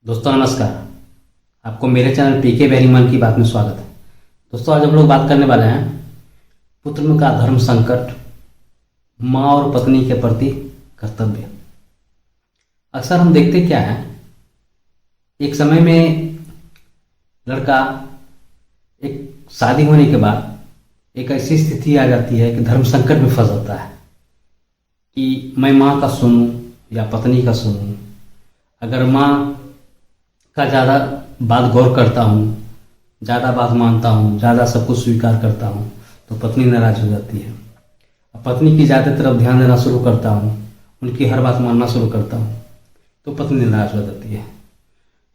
दोस्तों नमस्कार। आपको मेरे चैनल पीके बेरी मन की बात में स्वागत है। दोस्तों आज हम लोग बात करने वाले हैं पुत्र का धर्म संकट, माँ और पत्नी के प्रति कर्तव्य। अक्सर हम देखते क्या है, एक समय में लड़का एक शादी होने के बाद एक ऐसी स्थिति आ जाती है कि धर्म संकट में फंस जाता है कि मैं माँ का सुनूं या पत्नी का सुनूं। अगर माँ का ज़्यादा बात गौर करता हूँ, ज़्यादा बात मानता हूँ, ज़्यादा सब कुछ स्वीकार करता हूँ तो पत्नी नाराज हो जाती है। अब पत्नी की ज़्यादा तरफ ध्यान देना शुरू करता हूँ, उनकी हर बात मानना शुरू करता हूँ तो पत्नी नाराज हो जाती है।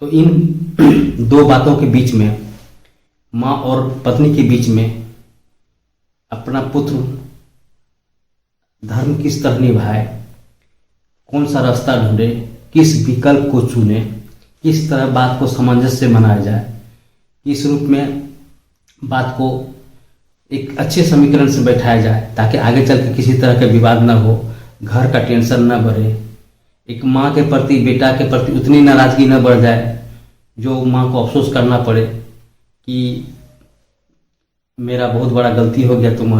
तो इन दो बातों के बीच में, माँ और पत्नी के बीच में, अपना पुत्र धर्म किस तरह निभाए, कौन सा रास्ता ढूंढे, किस विकल्प को चुने, किस तरह बात को सामंजस्य से मनाया जाए, किस रूप में बात को एक अच्छे समीकरण से बैठाया जाए ताकि आगे चल के किसी तरह का विवाद न हो, घर का टेंशन न बढ़े, एक माँ के प्रति, बेटा के प्रति उतनी नाराजगी न बढ़ जाए जो माँ को अफसोस करना पड़े कि मेरा बहुत बड़ा गलती हो गया, तुम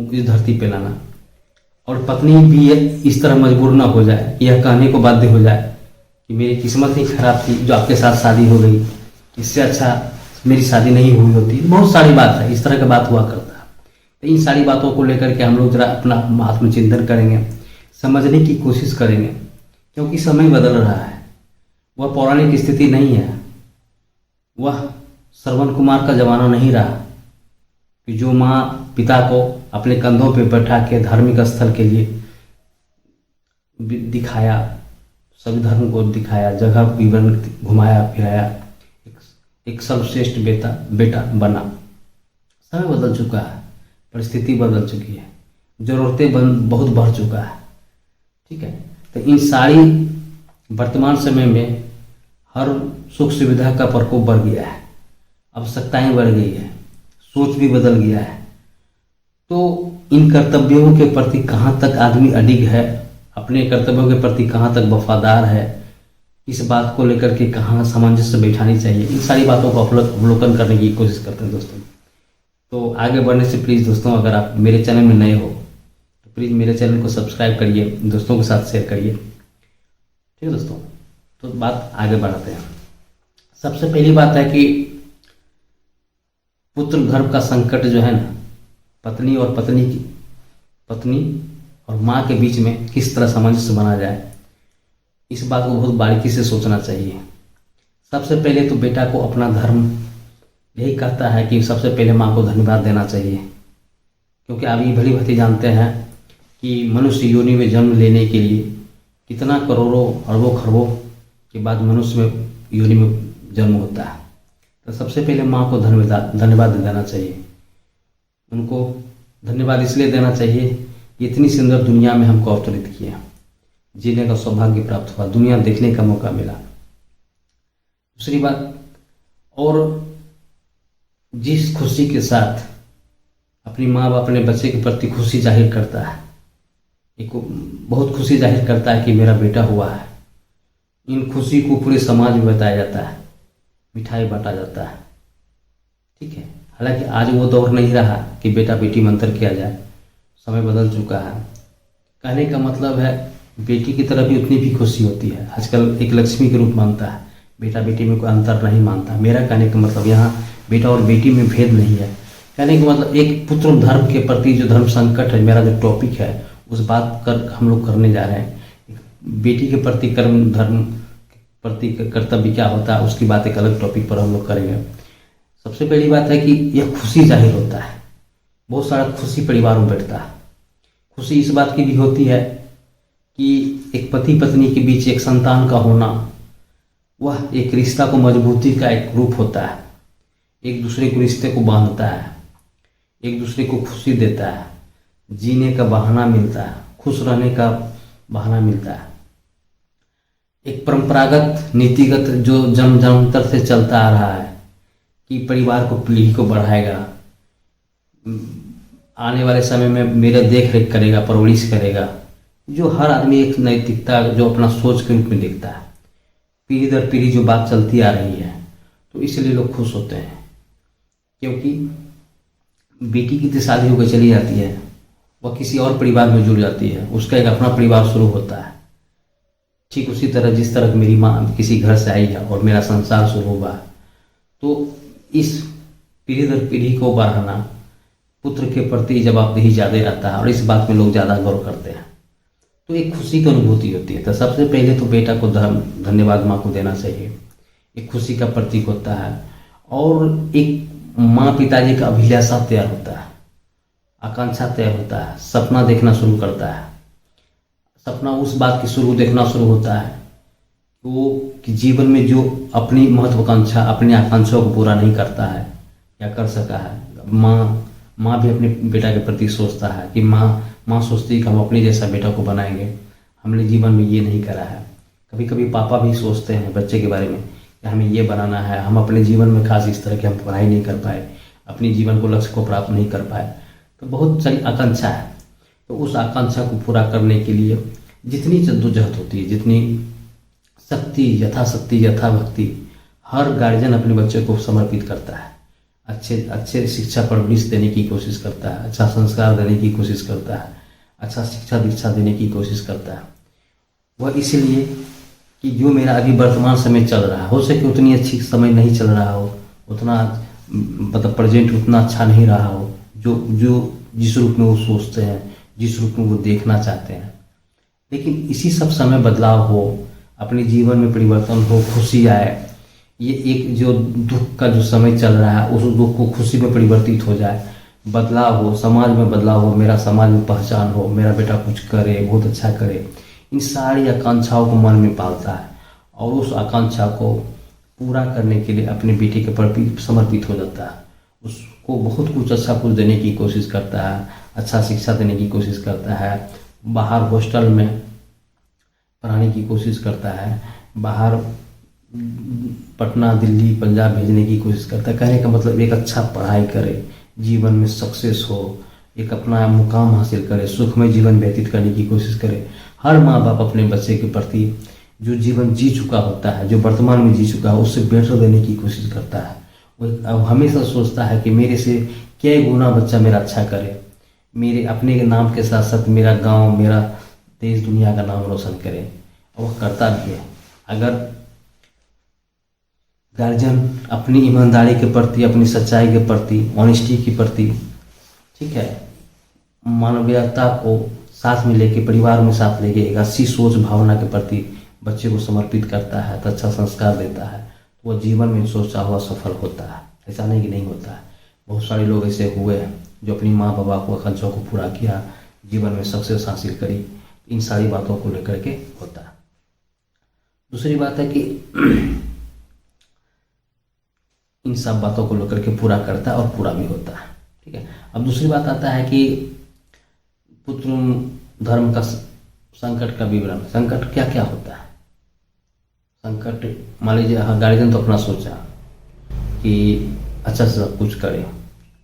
इस धरती पे लाना। और पत्नी भी इस तरह मजबूर ना हो जाए, यह कहने को बाध्य हो जाए कि मेरी किस्मत ही खराब थी जो आपके साथ शादी हो गई, इससे अच्छा मेरी शादी नहीं हुई होती। बहुत सारी बात है, इस तरह की बात हुआ करता है। तो इन सारी बातों को लेकर के हम लोग जरा अपना आत्मचिंतन करेंगे, समझने की कोशिश करेंगे, क्योंकि समय बदल रहा है। वह पौराणिक स्थिति नहीं है, वह श्रवण कुमार का जमाना नहीं रहा कि जो माँ पिता को अपने कंधों पे बैठा के धार्मिक स्थल के लिए दिखाया, सभी धर्म को दिखाया, जगह विवरण घुमाया फिराया, एक सर्वश्रेष्ठ बेटा बना। समय बदल चुका है, परिस्थिति बदल चुकी है, जरूरतें बहुत बढ़ चुका है। ठीक है, तो इन सारी वर्तमान समय में हर सुख सुविधा का प्रकोप बढ़ गया है, आवश्यकताएं बढ़ गई है, सोच भी बदल गया है। तो इन कर्तव्यों के प्रति कहाँ तक आदमी अडिग है, अपने कर्तव्यों के प्रति कहाँ तक वफादार है, इस बात को लेकर के कहाँ सामंजस्य बैठानी चाहिए, इन सारी बातों को अवलोकन करने की कोशिश करते हैं दोस्तों। तो आगे बढ़ने से प्लीज़ दोस्तों, अगर आप मेरे चैनल में नए हो तो प्लीज़ मेरे चैनल को सब्सक्राइब करिए, दोस्तों के साथ शेयर करिए। ठीक है दोस्तों, तो बात आगे बढ़ाते हैं। सबसे पहली बात है कि पुत्र धर्म का संकट जो है ना, पत्नी और माँ के बीच में किस तरह सामंजस्य बना जाए, इस बात को बहुत बारीकी से सोचना चाहिए। सबसे पहले तो बेटा को अपना धर्म यही कहता है कि सबसे पहले माँ को धन्यवाद देना चाहिए, क्योंकि आप ये भली भांति जानते हैं कि मनुष्य योनि में जन्म लेने के लिए कितना करोड़ों अरबों खरबों के बाद मनुष्य में योनि में जन्म होता है। तो सबसे पहले माँ को धन्यवाद देना चाहिए। उनको धन्यवाद इसलिए देना चाहिए, इतनी सुंदर दुनिया में हमको अवतरित किया, जीने का सौभाग्य प्राप्त हुआ, दुनिया देखने का मौका मिला। दूसरी बात, और जिस खुशी के साथ अपनी माँ बाप अपने बच्चे के प्रति खुशी जाहिर करता है, एक बहुत खुशी जाहिर करता है कि मेरा बेटा हुआ है, इन खुशी को पूरे समाज में बताया जाता है, मिठाई बांटा जाता है। ठीक है, हालांकि आज वो दौर नहीं रहा कि बेटा बेटी में अंतर किया जाए, समय बदल चुका है। कहने का मतलब है बेटी की तरफ भी उतनी भी खुशी होती है। आजकल एक लक्ष्मी के रूप मानता है, बेटा बेटी में कोई अंतर नहीं मानता। मेरा कहने का मतलब यहाँ बेटा और बेटी में भेद नहीं है। कहने का मतलब एक पुत्र धर्म के प्रति जो धर्म संकट है, मेरा जो टॉपिक है उस बात कर हम लोग करने जा रहे हैं। बेटी के प्रति धर्म प्रति कर्तव्य क्या होता है, उसकी बात एक अलग टॉपिक पर हम लोग करेंगे। सबसे पहली बात है कि यह खुशी जाहिर होता है, बहुत सारा खुशी परिवार में बैठता है। खुशी इस बात की भी होती है कि एक पति पत्नी के बीच एक संतान का होना, वह एक रिश्ता को मजबूती का एक रूप होता है, एक दूसरे को रिश्ते को बांधता है, एक दूसरे को खुशी देता है, जीने का बहाना मिलता है, खुश रहने का बहाना मिलता है। एक परंपरागत नीतिगत जो जन्म जन्मांतर से चलता आ रहा है कि परिवार को, पीढ़ी को बढ़ाएगा, आने वाले समय में मेरा देख रेख करेगा, परवरिश करेगा, जो हर आदमी एक नैतिकता जो अपना सोच के रूप में देखता है। पीढ़ी दर पीढ़ी जो बात चलती आ रही है, तो इसलिए लोग खुश होते हैं। क्योंकि बेटी की तो शादी होकर चली जाती है, वह किसी और परिवार में जुड़ जाती है, उसका एक अपना परिवार शुरू होता है। ठीक उसी तरह जिस तरह मेरी माँ किसी घर से आई है और मेरा संसार शुरू हुआ, तो इस पीढ़ी दर पीढ़ी को बढ़ाना, पुत्र के प्रति जवाबदेही ज़्यादा रहता है और इस बात में लोग ज़्यादा गौर करते हैं, तो एक खुशी की अनुभूति होती है। तो सबसे पहले तो बेटा को धन्यवाद माँ को देना चाहिए, एक खुशी का प्रतीक होता है। और एक माँ पिताजी का अभिलाषा तैयार होता है, आकांक्षा तैयार होता है, सपना देखना शुरू करता है। सपना उस बात की देखना शुरू होता है वो कि जीवन में जो अपनी महत्वाकांक्षा, अपनी आकांक्षाओं को पूरा नहीं करता है या कर सका है। माँ भी अपने बेटा के प्रति सोचता है कि माँ सोचती है कि हम अपने जैसा बेटा को बनाएंगे, हमने जीवन में ये नहीं करा है। कभी कभी पापा भी सोचते हैं बच्चे के बारे में कि हमें ये बनाना है, हम अपने जीवन में खास इस तरह की हम पढ़ाई नहीं कर पाए, अपने जीवन को लक्ष्य को प्राप्त नहीं कर पाए। तो बहुत सारी आकांक्षा है, तो उस आकांक्षा को पूरा करने के लिए जितनी जद्दोजहद होती है, जितनी शक्ति, यथाशक्ति यथाभक्ति हर गार्जियन अपने बच्चे को समर्पित करता है। अच्छे शिक्षा परवरिश देने की कोशिश करता है, अच्छा संस्कार देने की कोशिश करता है, अच्छा शिक्षा दीक्षा देने की कोशिश करता है। वह इसलिए कि जो मेरा अभी वर्तमान समय चल रहा है, हो सके उतनी अच्छी समय नहीं चल रहा हो, उतना मतलब प्रेजेंट उतना अच्छा नहीं रहा हो, जो जिस रूप में वो सोचते हैं, जिस रूप में वो देखना चाहते हैं। लेकिन इसी सब समय बदलाव हो, अपने जीवन में परिवर्तन हो, खुशी आए। ये एक जो दुख का जो समय चल रहा है, उस दुख को खुशी में परिवर्तित हो जाए, बदलाव हो, समाज में बदलाव हो, मेरा समाज में पहचान हो, मेरा बेटा कुछ करे, बहुत अच्छा करे। इन सारी आकांक्षाओं को मन में पालता है और उस आकांक्षा को पूरा करने के लिए अपने बेटे के प्रति समर्पित हो जाता है। उसको बहुत कुछ अच्छा कुछ देने की कोशिश करता है, अच्छा शिक्षा देने की कोशिश करता है, बाहर हॉस्टल में पढ़ाने की कोशिश करता है, बाहर पटना, दिल्ली, पंजाब भेजने की कोशिश करता है। कहने का मतलब एक अच्छा पढ़ाई करे, जीवन में सक्सेस हो, एक अपना मुकाम हासिल करे, सुखमय जीवन व्यतीत करने की कोशिश करे। हर माँ बाप अपने बच्चे के प्रति जो जीवन जी चुका होता है, जो वर्तमान में जी चुका है, उससे बेटर देने की कोशिश करता है। वो हमेशा सोचता है कि मेरे से क्या गुना बच्चा मेरा अच्छा करे, मेरे अपने के नाम के साथ साथ मेरा गांव, मेरा देश, दुनिया का नाम रोशन करे। और वह करता भी है। अगर गार्जियन अपनी ईमानदारी के प्रति, अपनी सच्चाई के प्रति, ऑनेस्टी के प्रति, ठीक है, मानवीयता को साथ में लेके, परिवार में साथ लेके एक अच्छी सोच भावना के प्रति बच्चे को समर्पित करता है, तो अच्छा संस्कार देता है, तो वह जीवन में सोचा हुआ सफल होता है। ऐसा नहीं कि नहीं होता है। बहुत सारे लोग ऐसे हुए हैं जो अपनी माँ बाबा को आकांक्षाओं को पूरा किया, जीवन में सक्सेस हासिल करी। इन सारी बातों को लेकर के होता है। दूसरी बात है कि इन सब बातों को लेकर के पूरा करता है और पूरा भी होता है। ठीक है। अब दूसरी बात आता है कि पुत्र धर्म का संकट का विवरण। संकट क्या क्या होता है? संकट, मान लीजिए गार्जियन तो अपना सोचा कि अच्छा से सब कुछ करे,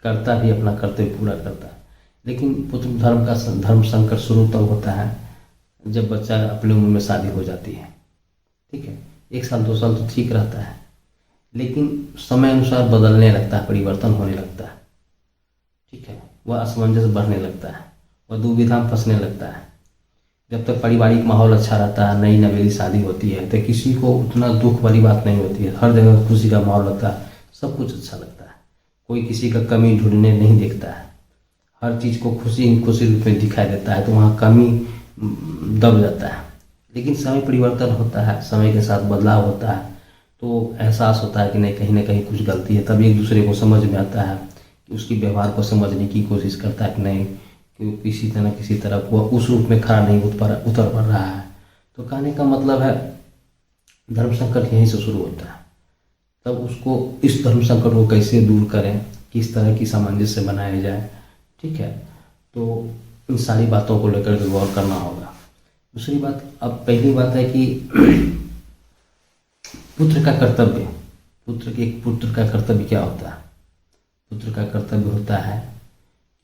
करता भी, अपना कर्तव्य पूरा करता है, लेकिन पुत्र धर्म का धर्म संकट शुरू तब होता है जब बच्चा अपनी उम्र में शादी हो जाती है। ठीक है, 1 साल 2 साल तो ठीक रहता है, लेकिन समय अनुसार बदलने लगता है, परिवर्तन होने लगता है। ठीक है, वह असमंजस बढ़ने लगता है, वह दुविधा में फंसने लगता है। जब तक पारिवारिक माहौल अच्छा रहता है, नई नवेली शादी होती है, तो किसी को उतना दुख वाली बात नहीं होती है। हर जगह खुशी का माहौल लगता है, सब कुछ अच्छा लगता है, कोई किसी का कमी ढूंढने नहीं देखता है, हर चीज़ को खुशी खुशी रूप में दिखाई देता है, तो वहाँ कमी दब जाता है। लेकिन समय परिवर्तन होता है, समय के साथ बदलाव होता है, तो एहसास होता है कि नहीं, कहीं ना कहीं कुछ गलती है। तब एक दूसरे को समझ में आता है कि उसकी व्यवहार को समझने की कोशिश करता है कि नहीं, कि किसी तरह वो उस रूप में खड़ा नहीं उतर पड़ रहा है। तो कहने का मतलब है धर्म संकट यहीं से शुरू होता है। तब उसको इस धर्म संकट को कैसे दूर करें, किस तरह की सामंजस्य बनाया जाए। ठीक है, तो इन सारी बातों को लेकर के गौर करना होगा। दूसरी बात, अब पहली बात है कि पुत्र का कर्तव्य। पुत्र का कर्तव्य क्या होता है? पुत्र का कर्तव्य होता है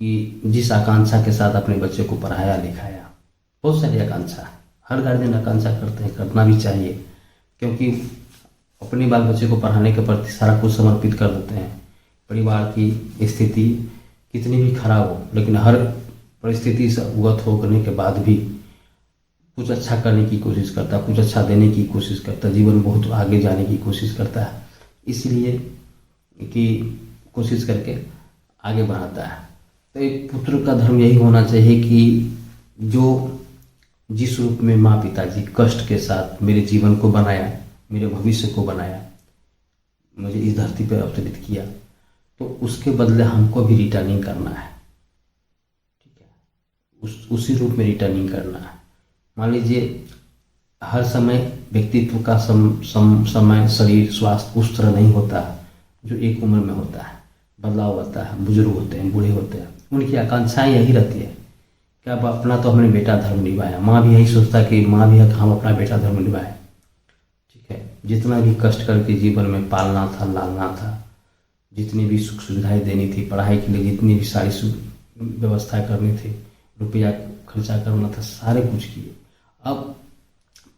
कि जिस आकांक्षा के साथ अपने बच्चे को पढ़ाया लिखाया, बहुत सारी आकांक्षा, हर गार्जियन आकांक्षा करते हैं, करना भी चाहिए क्योंकि अपने बाल बच्चे को पढ़ाने के प्रति सारा कुछ समर्पित कर देते हैं। परिवार की स्थिति कितनी भी खराब हो, लेकिन हर परिस्थिति से अवगत होने के बाद भी कुछ अच्छा करने की कोशिश करता है, कुछ अच्छा देने की कोशिश करता है, जीवन में बहुत आगे जाने की कोशिश करता है, इसलिए कि कोशिश करके आगे बढ़ाता है। तो एक पुत्र का धर्म यही होना चाहिए कि जो जिस रूप में माँ पिताजी कष्ट के साथ मेरे जीवन को बनाया, मेरे भविष्य को बनाया, मुझे इस धरती पर अवतरित किया, तो उसके बदले हमको भी रिटर्निंग करना है। ठीक है, उसी रूप में रिटर्निंग करना है। मान लीजिए हर समय व्यक्तित्व का समय, शरीर, स्वास्थ्य उस तरह नहीं होता जो एक उम्र में होता है। बदलाव होता है, बुजुर्ग होते हैं, बूढ़े होते हैं, उनकी आकांक्षाएं यही रहती है कि अब अपना तो हमने बेटा धर्म निभाया। माँ भी यही सोचता है कि माँ भी है, हम अपना बेटा धर्म निभाए। ठीक है, जितना भी कष्ट करके जीवन में पालना था, लालना था, जितनी भी सुख सुविधाएं देनी थी, पढ़ाई के लिए जितनी भी सारी व्यवस्थाएं करनी थी, रुपया खर्चा करना था, सारे कुछ किए। अब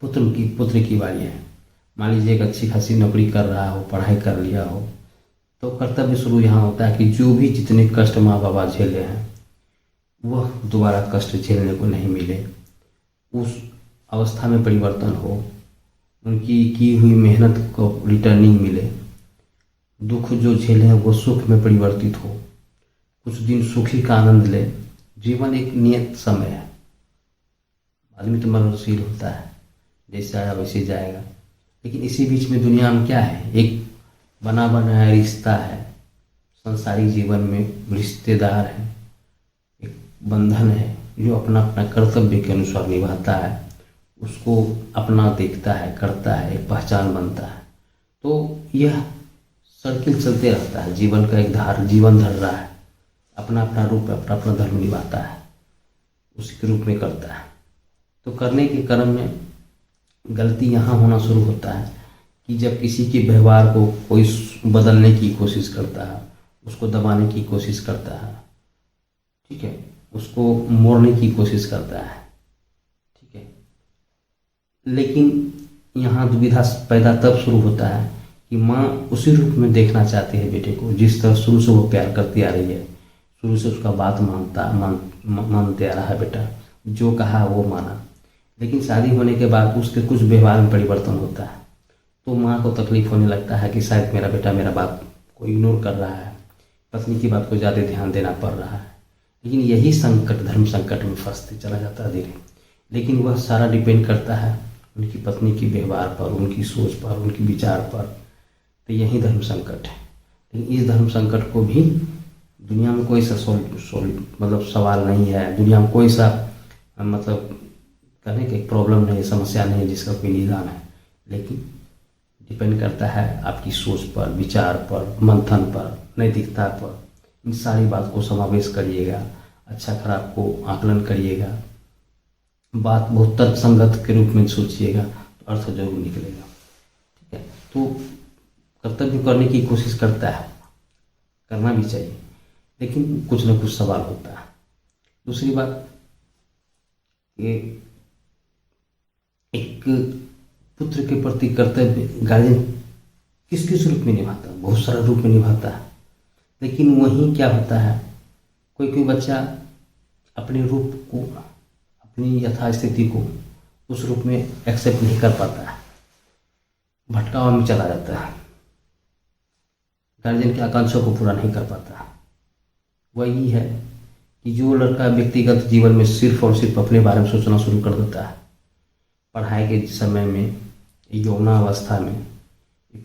पुत्र की बारी है। मान लीजिए एक अच्छी खासी नौकरी कर रहा हो, पढ़ाई कर लिया हो, तो कर्तव्य शुरू यहाँ होता है कि जो भी जितने कष्ट माँ बाबा झेले हैं वह दोबारा कष्ट झेलने को नहीं मिले, उस अवस्था में परिवर्तन हो, उनकी की हुई मेहनत को रिटर्निंग मिले, दुख जो झेले हैं वो सुख में परिवर्तित हो, कुछ दिन सुखी का आनंद ले। जीवन एक नियत समय है, आदमी तो मरणशील होता है, जैसे आया वैसे जाएगा। लेकिन इसी बीच में दुनिया में क्या है, एक बना बनाया रिश्ता है, संसारिक जीवन में रिश्तेदार है, एक बंधन है जो अपना अपना कर्तव्य के अनुसार निभाता है, उसको अपना देखता है, करता है, एक पहचान बनता है। तो यह सर्किल चलते रहता है, जीवन का एक धार जीवन धर रहा है, अपना अपना रूप, अपना अपना धर्म निभाता है, उसी के रूप में करता है। तो करने के क्रम में गलती यहाँ होना शुरू होता है कि जब किसी के व्यवहार को कोई बदलने की कोशिश करता है, उसको दबाने की कोशिश करता है, ठीक है, उसको मोड़ने की कोशिश करता है, ठीक है। लेकिन यहाँ दुविधा पैदा तब शुरू होता है कि माँ उसी रूप में देखना चाहती है बेटे को जिस तरह शुरू से वो प्यार करती आ रही है, शुरू से उसका बात मानते आ रहा है, बेटा जो कहा वो माना। लेकिन शादी होने के बाद उसके कुछ व्यवहार में परिवर्तन होता है, तो माँ को तकलीफ होने लगता है कि शायद मेरा बेटा मेरा बात को इग्नोर कर रहा है, पत्नी की बात को ज़्यादा ध्यान देना पड़ रहा है। लेकिन यही संकट धर्म संकट में फंसते चला जाता है धीरे। लेकिन वह सारा डिपेंड करता है उनकी पत्नी की व्यवहार पर, उनकी सोच पर, उनकी विचार पर। तो यही धर्म संकट है। लेकिन इस धर्म संकट को भी दुनिया में कोई सा मतलब सवाल नहीं है, दुनिया में कोई सा मतलब कहने की प्रॉब्लम नहीं, समस्या नहीं है जिसका कोई निदान है। लेकिन डिपेंड करता है आपकी सोच पर, विचार पर, मंथन पर, नैतिकता पर। इन सारी बात को समावेश करिएगा, अच्छा खराब को आकलन करिएगा, बात बहुत तर्क संगत के रूप में सोचिएगा तो अर्थ जरूर निकलेगा। ठीक है, तो कर्तव्य करने की कोशिश करता है, करना भी चाहिए, लेकिन कुछ न कुछ सवाल होता है। दूसरी बात, ये एक पुत्र के प्रति कर्तव्य गार्जियन किस किस रूप में निभाता है, बहुत सारा रूप में निभाता है। लेकिन वहीं क्या होता है, कोई कोई बच्चा अपने रूप को, अपनी यथास्थिति को उस रूप में एक्सेप्ट नहीं कर पाता है, भटकाव में चला जाता है, गार्जियन की आकांक्षा को पूरा नहीं कर पाता। वही है कि जो लड़का व्यक्तिगत जीवन में सिर्फ और सिर्फ अपने बारे में सोचना शुरू कर देता है, पढ़ाई के समय में, यौवनावस्था में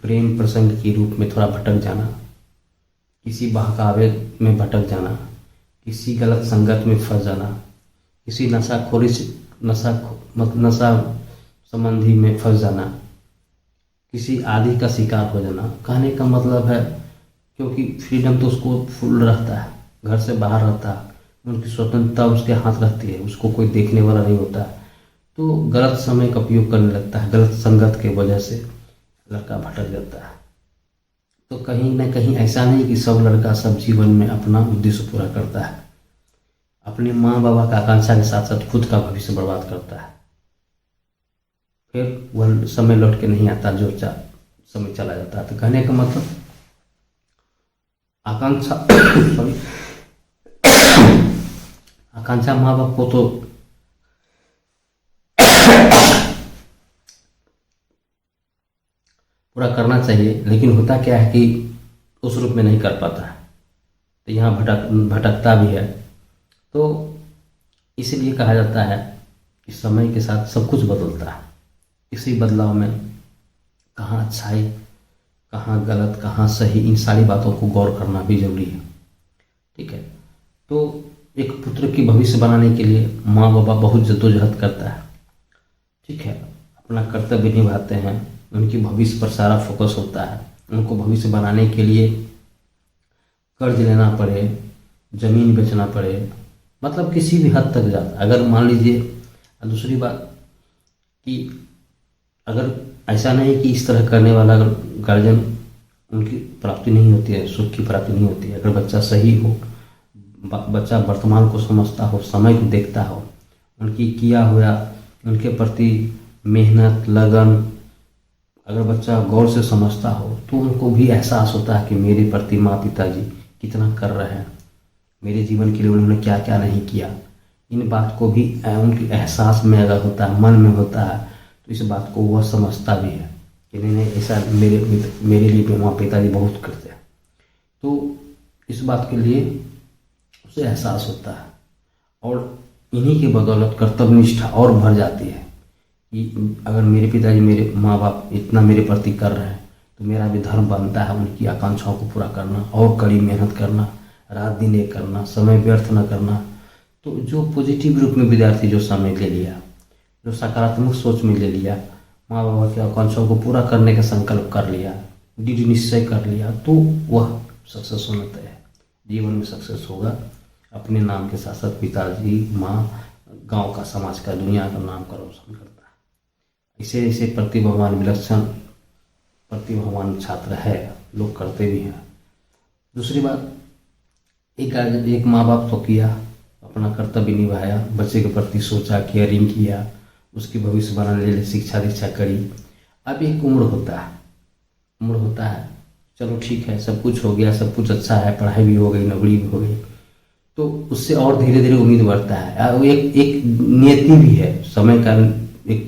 प्रेम प्रसंग के रूप में थोड़ा भटक जाना, किसी बहकावे में भटक जाना, किसी गलत संगत में फंस जाना, किसी नशा संबंधी में फंस जाना, किसी आदि का शिकार हो जाना। कहने का मतलब है क्योंकि फ्रीडम तो उसको फुल रहता है, घर से बाहर रहता है, उनकी स्वतंत्रता उसके हाथ रहती है, उसको कोई देखने वाला नहीं होता, तो गलत समय का उपयोग करने लगता है, गलत संगत के वजह से लड़का भटक जाता है। तो कहीं ना कहीं ऐसा नहीं कि सब लड़का सब जीवन में अपना उद्देश्य पूरा करता है, अपने माँ बाबा का आकांक्षा के साथ साथ खुद का भविष्य बर्बाद करता है। फिर वह समय लौट के नहीं आता जो समय चला जाता है। तो कहने का मतलब आकांक्षा सॉरी आकांक्षा माँ बाप को तो पूरा करना चाहिए, लेकिन होता क्या है कि उस रूप में नहीं कर पाता है, तो यहाँ भटकता भी है। तो इसलिए कहा जाता है कि समय के साथ सब कुछ बदलता है। इसी बदलाव में कहाँ अच्छाई, कहाँ गलत, कहाँ सही, इन सारी बातों को गौर करना भी जरूरी है। ठीक है, तो एक पुत्र की भविष्य बनाने के लिए माँ बाबा बहुत जद्दोजहद करता है। ठीक है, अपना कर्तव्य निभाते हैं, उनकी भविष्य पर सारा फोकस होता है। उनको भविष्य बनाने के लिए कर्ज लेना पड़े, ज़मीन बेचना पड़े, मतलब किसी भी हद तक जाता। अगर मान लीजिए, दूसरी बात कि अगर ऐसा नहीं कि इस तरह करने वाला गार्जियन उनकी प्राप्ति नहीं होती है, सुख की प्राप्ति नहीं होती है। अगर बच्चा सही हो, बच्चा वर्तमान को समझता हो, समय को देखता हो, उनकी किया हुआ, उनके प्रति मेहनत लगन, अगर बच्चा गौर से समझता हो तो उनको भी एहसास होता है कि मेरे प्रति माँ पिताजी कितना कर रहे हैं, मेरे जीवन के लिए उन्होंने क्या क्या नहीं किया। इन बात को भी उनके एहसास में अगर होता है, मन में होता है, तो इस बात को वह समझता भी है कि नहीं ऐसा मेरे लिए माँ पिताजी बहुत करते हैं। तो इस बात के लिए उसे एहसास होता है, और इन्हीं के बदौलत कर्तव्य निष्ठा और बढ़ जाती है कि अगर मेरे पिताजी, मेरे माँ बाप इतना मेरे प्रति कर रहे हैं, तो मेरा भी धर्म बनता है उनकी आकांक्षाओं को पूरा करना और कड़ी मेहनत करना, रात दिन एक करना, समय व्यर्थ न करना। तो जो पॉजिटिव रूप में विद्यार्थी जो समय ले लिया, जो सकारात्मक सोच में ले लिया, माँ बाबा की आकांक्षाओं को पूरा करने का संकल्प कर लिया, दृढ़ निश्चय कर लिया, तो वह सक्सेस होना तय है, जीवन में सक्सेस होगा। अपने नाम के साथ साथ पिताजी, माँ, गांव का, समाज का, दुनिया का नाम का रोशन करता है। ऐसे ऐसे प्रतिभावान, विलक्षण प्रतिभावान छात्र है, लोग करते भी हैं। दूसरी बात, एक माँ बाप तो किया, अपना कर्तव्य निभाया, बच्चे के प्रति सोचा, केयरिंग किया, उसकी भविष्य बनाने के लिए शिक्षा दीक्षा करी। अब एक उम्र होता है, चलो ठीक है, सब कुछ हो गया, सब कुछ अच्छा है, पढ़ाई भी हो गई, नौकरी भी हो गई, तो उससे और धीरे धीरे उम्मीद बढ़ता है। वो एक नियति भी है, समय का एक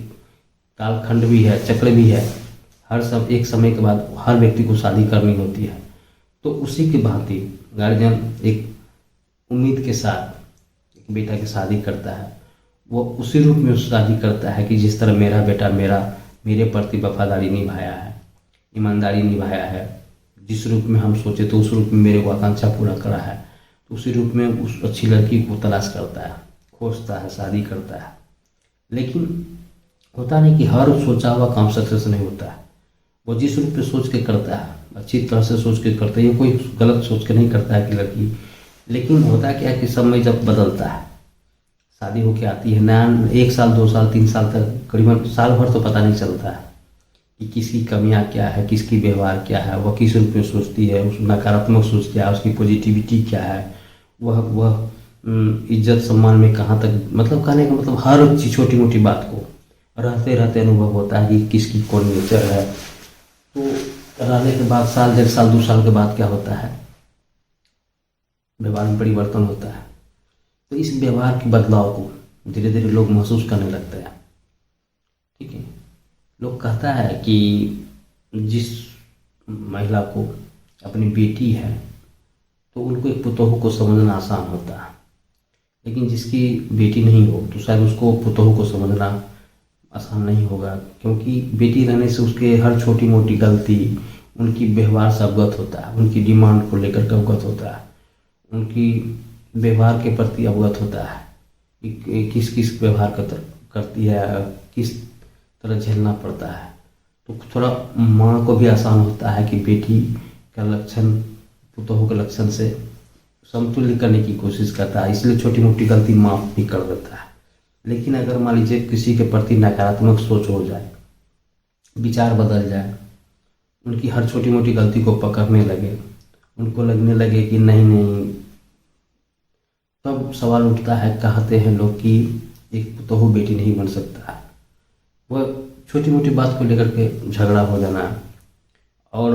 कालखंड भी है, चक्र भी है। एक समय के बाद हर व्यक्ति को शादी करनी होती है। तो उसी के भांति गार्जियन एक उम्मीद के साथ एक बेटा की शादी करता है। वो उसी रूप में शादी करता है कि जिस तरह मेरा बेटा मेरे प्रति वफादारी निभाया है, ईमानदारी निभाया है, जिस रूप में हम सोचे तो उस रूप में मेरे को आकांक्षा पूरा करा है, तो उसी रूप में उस अच्छी लड़की को तलाश करता है, खोजता है, शादी करता है। लेकिन होता नहीं कि हर सोचा हुआ काम सक्सेस नहीं होता है। वो जिस रूप में सोच के करता है, अच्छी तरह से सोच के करता है, ये कोई गलत सोच के नहीं करता है कि लड़की। लेकिन होता क्या है कि समय जब बदलता है, शादी होके आती है, नया 1 साल 2 साल 3 साल तक, करीबन साल भर तो पता नहीं चलता है कि किसकी कमियां क्या है, किसकी व्यवहार क्या है, वह किस रूप में सोचती है, उस नकारात्मक सोच क्या है, उसकी पॉजिटिविटी क्या है, वह इज्जत सम्मान में कहाँ तक, मतलब कहने का मतलब हर छोटी मोटी बात को रहते रहते अनुभव होता है कि किसकी कौन नेचर है। तो रहने के बाद साल 1.5 साल 2 साल के बाद क्या होता है, व्यवहार में परिवर्तन होता है। तो इस व्यवहार के बदलाव को धीरे धीरे लोग महसूस करने लगते हैं। ठीक है, लोग कहता है कि जिस महिला को अपनी बेटी है तो उनको एक पुतोहू को समझना आसान होता है, लेकिन जिसकी बेटी नहीं हो तो शायद उसको पुतोहू को समझना आसान नहीं होगा, क्योंकि बेटी रहने से उसके हर छोटी मोटी गलती, उनकी व्यवहार से अवगत होता है, उनकी डिमांड को लेकर के अवगत होता है, उनकी व्यवहार के प्रति अवगत होता है कि किस किस व्यवहार करती है, किस तरह झेलना पड़ता है। तो थोड़ा माँ को भी आसान होता है कि बेटी का लक्षण पुतोहू के लक्षण से समतुल्य करने की कोशिश करता है, इसलिए छोटी मोटी गलती माफ़ भी कर देता है। लेकिन अगर मान लीजिए किसी के प्रति नकारात्मक सोच हो जाए, विचार बदल जाए, उनकी हर छोटी मोटी गलती को पकड़ने लगे, उनको लगने लगे कि नहीं, तब सवाल उठता है, कहते हैं लोग कि एक पुतोहू बेटी नहीं बन सकता। वह छोटी मोटी बात को लेकर के झगड़ा हो जाना, और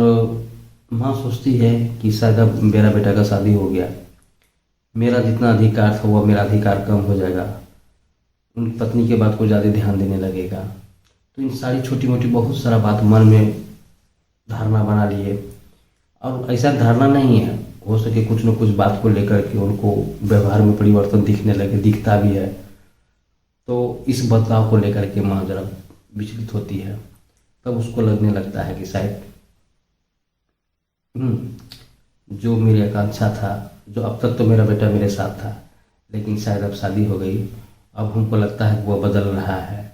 माँ सोचती है कि शायद अब मेरा बेटा का शादी हो गया, मेरा जितना अधिकार था वो मेरा अधिकार कम हो जाएगा, उन पत्नी के बात को ज़्यादा ध्यान देने लगेगा। तो इन सारी छोटी मोटी बहुत सारा बात मन में धारणा बना लिए, और ऐसा धारणा नहीं है, हो सके कुछ न कुछ बात को लेकर के उनको व्यवहार में परिवर्तन दिखने लगे, दिखता भी है। तो इस बदलाव को लेकर के माँ जरा विचलित होती है, तब उसको लगने लगता है कि शायद जो मेरी आकांक्षा था, जो अब तक तो मेरा बेटा मेरे साथ था, लेकिन शायद अब शादी हो गई, अब हमको लगता है कि वह बदल रहा है।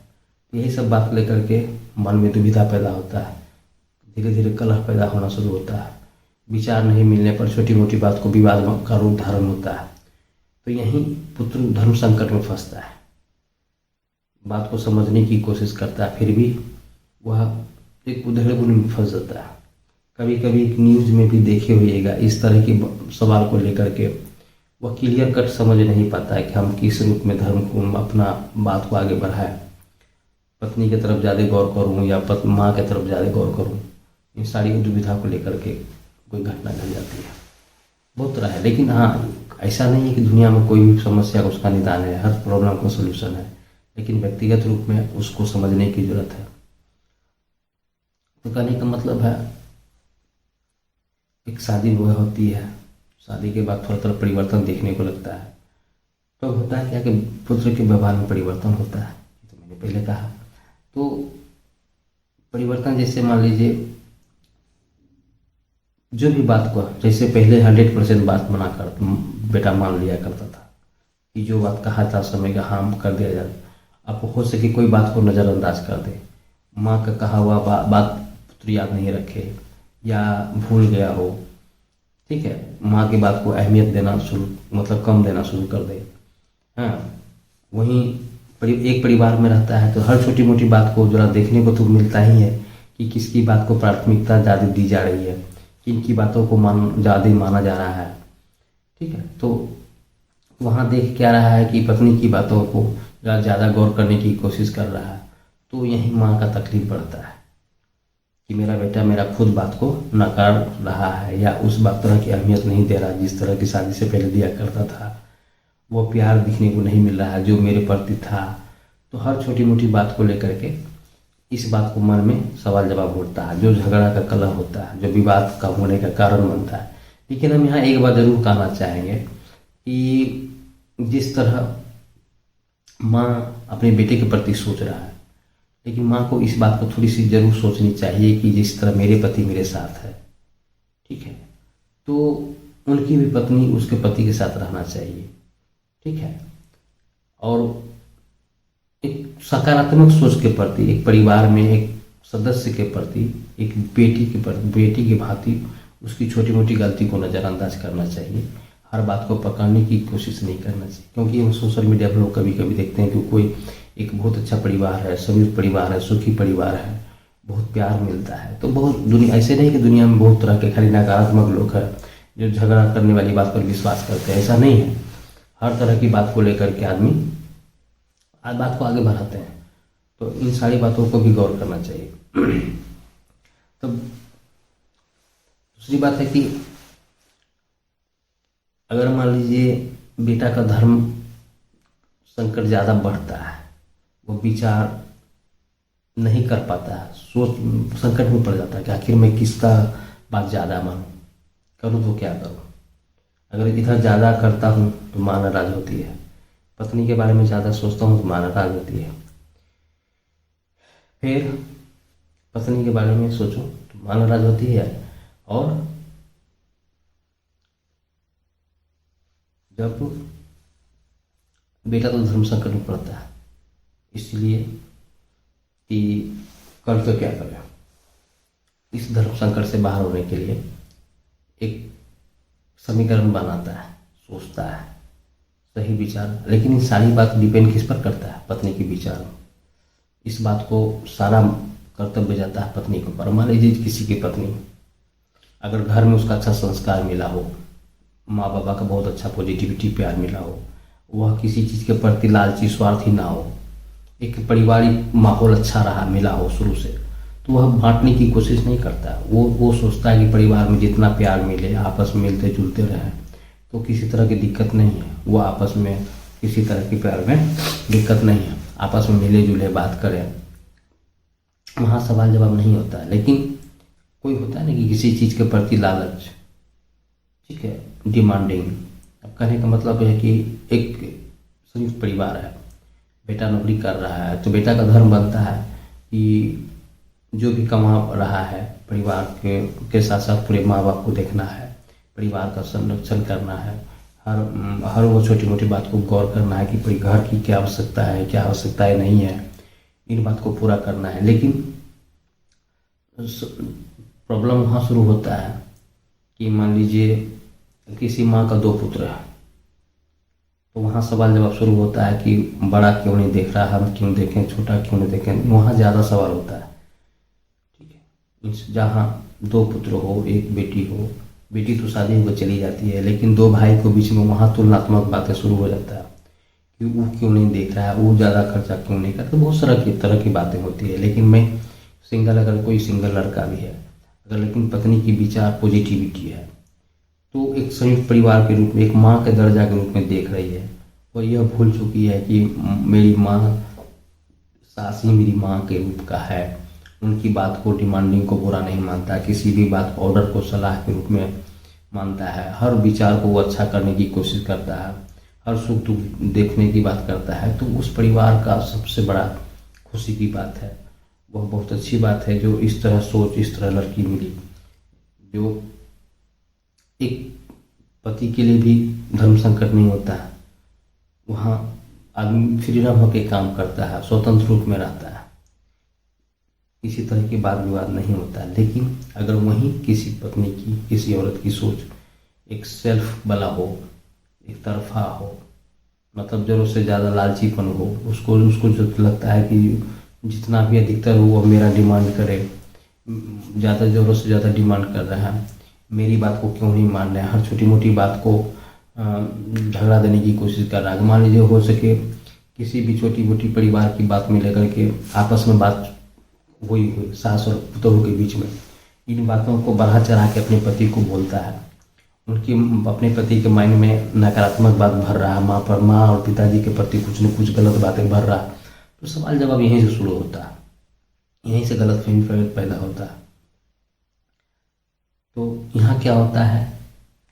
यही सब बात लेकर के मन में दुविधा पैदा होता है, धीरे धीरे कलह पैदा होना शुरू होता है, विचार नहीं मिलने पर छोटी मोटी बात को विवाद का रूप धारण होता है। तो यहीं पुत्र धर्म संकट में फंसता है, बात को समझने की कोशिश करता है, फिर भी वह एक उधेड़बुन में फंस जाता है। कभी कभी न्यूज़ में भी देखे होइएगा, इस तरह के सवाल को लेकर के वह क्लियर कट समझ नहीं पाता है कि हम किस रूप में धर्म को अपना बात को आगे बढ़ाएं, पत्नी की तरफ ज़्यादा गौर करूं या माँ की तरफ ज़्यादा गौर करूं। इन सारी दुविधा को लेकर के कोई घटना घट जाती है, बहुत तरह है। लेकिन हाँ, ऐसा नहीं है कि दुनिया में कोई भी समस्या उसका निदान है, हर प्रॉब्लम का सोल्यूशन है, लेकिन व्यक्तिगत रूप में उसको समझने की जरूरत है। तो कहने का मतलब है, एक शादी वो होती है, शादी के बाद थोड़ा थोड़ा परिवर्तन देखने को लगता है। तो होता है क्या कि पुत्र के व्यवहार में परिवर्तन होता है, तो मैंने पहले कहा। तो परिवर्तन जैसे मान लीजिए, जो भी बात को, जैसे पहले 100% बात मना कर बेटा मान लिया करता था कि जो बात कहा था समय का हाँ कर दिया जाए। अब हो सके कोई बात को नज़रअंदाज कर दे, माँ का कहा हुआ बात पुत्र याद नहीं रखे या भूल गया हो, ठीक है, माँ की बात को अहमियत देना शुरू, मतलब कम देना शुरू कर दे। हाँ, वहीं एक परिवार में रहता है तो हर छोटी मोटी बात को जरा देखने को तो मिलता ही है कि किसकी बात को प्राथमिकता ज़्यादा दी जा रही है, किनकी बातों को ज़्यादा माना जा रहा है, ठीक है। तो वहाँ देख क्या रहा है कि पत्नी की बातों को ज़्यादा गौर करने की कोशिश कर रहा है। तो यही माँ का तकलीफ बढ़ता है कि मेरा बेटा मेरा खुद बात को नकार रहा है, या उस बात तरह की अहमियत नहीं दे रहा जिस तरह की शादी से पहले दिया करता था, वो प्यार दिखने को नहीं मिल रहा है जो मेरे प्रति था। तो हर छोटी मोटी बात को लेकर के इस बात को मन में सवाल जवाब उठता है, जो झगड़ा का कलह होता है, जो विवाद का होने का कारण बनता है। लेकिन हम यहाँ एक बात जरूर कहना चाहेंगे कि जिस तरह माँ अपने बेटे के प्रति सोच रहा है, लेकिन माँ को इस बात को थोड़ी सी जरूर सोचनी चाहिए कि जिस तरह मेरे पति मेरे साथ है, ठीक है, तो उनकी भी पत्नी उसके पति के साथ रहना चाहिए, ठीक है। और एक सकारात्मक सोच के प्रति, एक परिवार में एक सदस्य के प्रति, एक बेटी की भांति उसकी छोटी मोटी गलती को नज़रअंदाज करना चाहिए, हर बात को पकड़ने की कोशिश नहीं करना चाहिए। क्योंकि हम सोशल मीडिया पर लोग कभी कभी देखते हैं कि कोई एक बहुत अच्छा परिवार है, संयुक्त परिवार है, सुखी परिवार है, बहुत प्यार मिलता है। तो बहुत दुनिया ऐसे नहीं कि दुनिया में बहुत तरह के खाली नकारात्मक लोग हैं जो झगड़ा करने वाली बात पर विश्वास करते हैं, ऐसा नहीं है। हर तरह की बात को लेकर के आदमी आज बात को आगे बढ़ाते हैं, तो इन सारी बातों को भी गौर करना चाहिए। तो दूसरी बात है कि अगर मान लीजिए बेटा का धर्म संकट ज़्यादा बढ़ता है, वो विचार नहीं कर पाता है, सोच संकट में पड़ जाता है कि आखिर मैं किसका बात ज़्यादा मानूं, करूँ तो क्या करूँ। अगर इधर ज़्यादा करता हूँ तो माँ नाराज होती है, पत्नी के बारे में ज़्यादा सोचता हूँ तो माँ नाराज होती है, फिर पत्नी के बारे में सोचूं तो माँ नाराज होती है, और जब बेटा तो धर्म संकट में पड़ता है, इसलिए कि कर तो क्या करें। इस धर्म संकट से बाहर होने के लिए एक समीकरण बनाता है, सोचता है सही विचार, लेकिन ये सारी बात डिपेंड किस पर करता है, पत्नी के विचार। इस बात को सारा कर्तव्य जाता है पत्नी के ऊपर। मान लीजिए किसी की पत्नी, अगर घर में उसका अच्छा संस्कार मिला हो, माँ बाबा का बहुत अच्छा पॉजिटिविटी प्यार मिला हो, वह किसी चीज़ के प्रति लालची स्वार्थी ना हो, एक पारिवारिक माहौल अच्छा रहा मिला हो शुरू से, तो वह बांटने की कोशिश नहीं करता। वो सोचता है कि परिवार में जितना प्यार मिले, आपस में मिलते जुलते रहें, तो किसी तरह की दिक्कत नहीं है। वो आपस में किसी तरह की प्यार में दिक्कत नहीं है, आपस में मिले जुले बात करें, वहाँ सवाल जवाब नहीं होता है। लेकिन कोई होता है ना कि किसी चीज़ के प्रति लालच, ठीक है, डिमांडिंग। अब कहने का मतलब है कि एक संयुक्त परिवार है, बेटा नौकरी कर रहा है, तो बेटा का धर्म बनता है कि जो भी कमा रहा है परिवार के साथ साथ पूरे माँ बाप को देखना है, परिवार का संरक्षण करना है, हर वो छोटी मोटी बात को गौर करना है कि पूरी घर की क्या आवश्यकता है, क्या आवश्यकताएं नहीं है, इन बात को पूरा करना है। लेकिन प्रॉब्लम वहाँ शुरू होता है कि मान लीजिए किसी माँ का 2 पुत्र है, तो वहाँ सवाल जवाब शुरू होता है कि बड़ा क्यों नहीं देख रहा, हम क्यों देखें, छोटा क्यों नहीं देखें, वहाँ ज़्यादा सवाल होता है। ठीक है, जहाँ 2 पुत्र हो, एक बेटी हो, बेटी तो शादी होकर चली जाती है, लेकिन 2 भाई के बीच में वहाँ तुलनात्मक बातें शुरू हो जाता है कि वो क्यों नहीं देख रहा है, वो ज़्यादा खर्चा क्यों नहीं करता, बहुत सारा तरह की बातें होती है। लेकिन मैं सिंगल, अगर कोई सिंगल लड़का भी है, अगर लेकिन पत्नी की विचार पॉजिटिविटी है, तो एक संयुक्त परिवार के रूप में, एक माँ के दर्जा के रूप में देख रही है, और यह भूल चुकी है कि मेरी माँ, सास ही मेरी माँ के रूप का है, उनकी बात को, डिमांडिंग को बुरा नहीं मानता, किसी भी बात को, ऑर्डर को सलाह के रूप में मानता है, हर विचार को वो अच्छा करने की कोशिश करता है, हर सुख दुख देखने की बात करता है। तो उस परिवार का सबसे बड़ा खुशी की बात है, वह बहुत अच्छी बात है जो इस तरह सोच, इस तरह लड़की मिली, जो एक पति के लिए भी धर्म संकट नहीं होता है, वहाँ आदमी फ्रीडम होकर काम करता है, स्वतंत्र रूप में रहता है, किसी तरह की वाद विवाद नहीं होता। लेकिन अगर वहीं किसी पत्नी की, किसी औरत की सोच एक सेल्फ वाला हो, एक तरफा हो, मतलब जरूरत से ज़्यादा लालचीपन हो, उसको जो लगता है कि जितना भी अधिकतर हो वो मेरा डिमांड करे, ज़्यादा ज़रूरत से ज़्यादा डिमांड कर रहा है, मेरी बात को क्यों नहीं मान रहे हैं, हर छोटी मोटी बात को झगड़ा देने की कोशिश कर रहा है। मान लीजिए हो सके किसी भी छोटी मोटी परिवार की बात में लेकर के आपस में बात हुई सास और पुतोहू के बीच में, इन बातों को बढ़ा चढ़ा के अपने पति को बोलता है, उनकी अपने पति के माइंड में नकारात्मक बात भर रहा है, माँ और पिताजी के प्रति कुछ न कुछ गलत बातें भर रहा है, तो सवाल जवाब यहीं से शुरू होता है, यहीं से गलतफहमी पैदा होता है। तो यहाँ क्या होता है,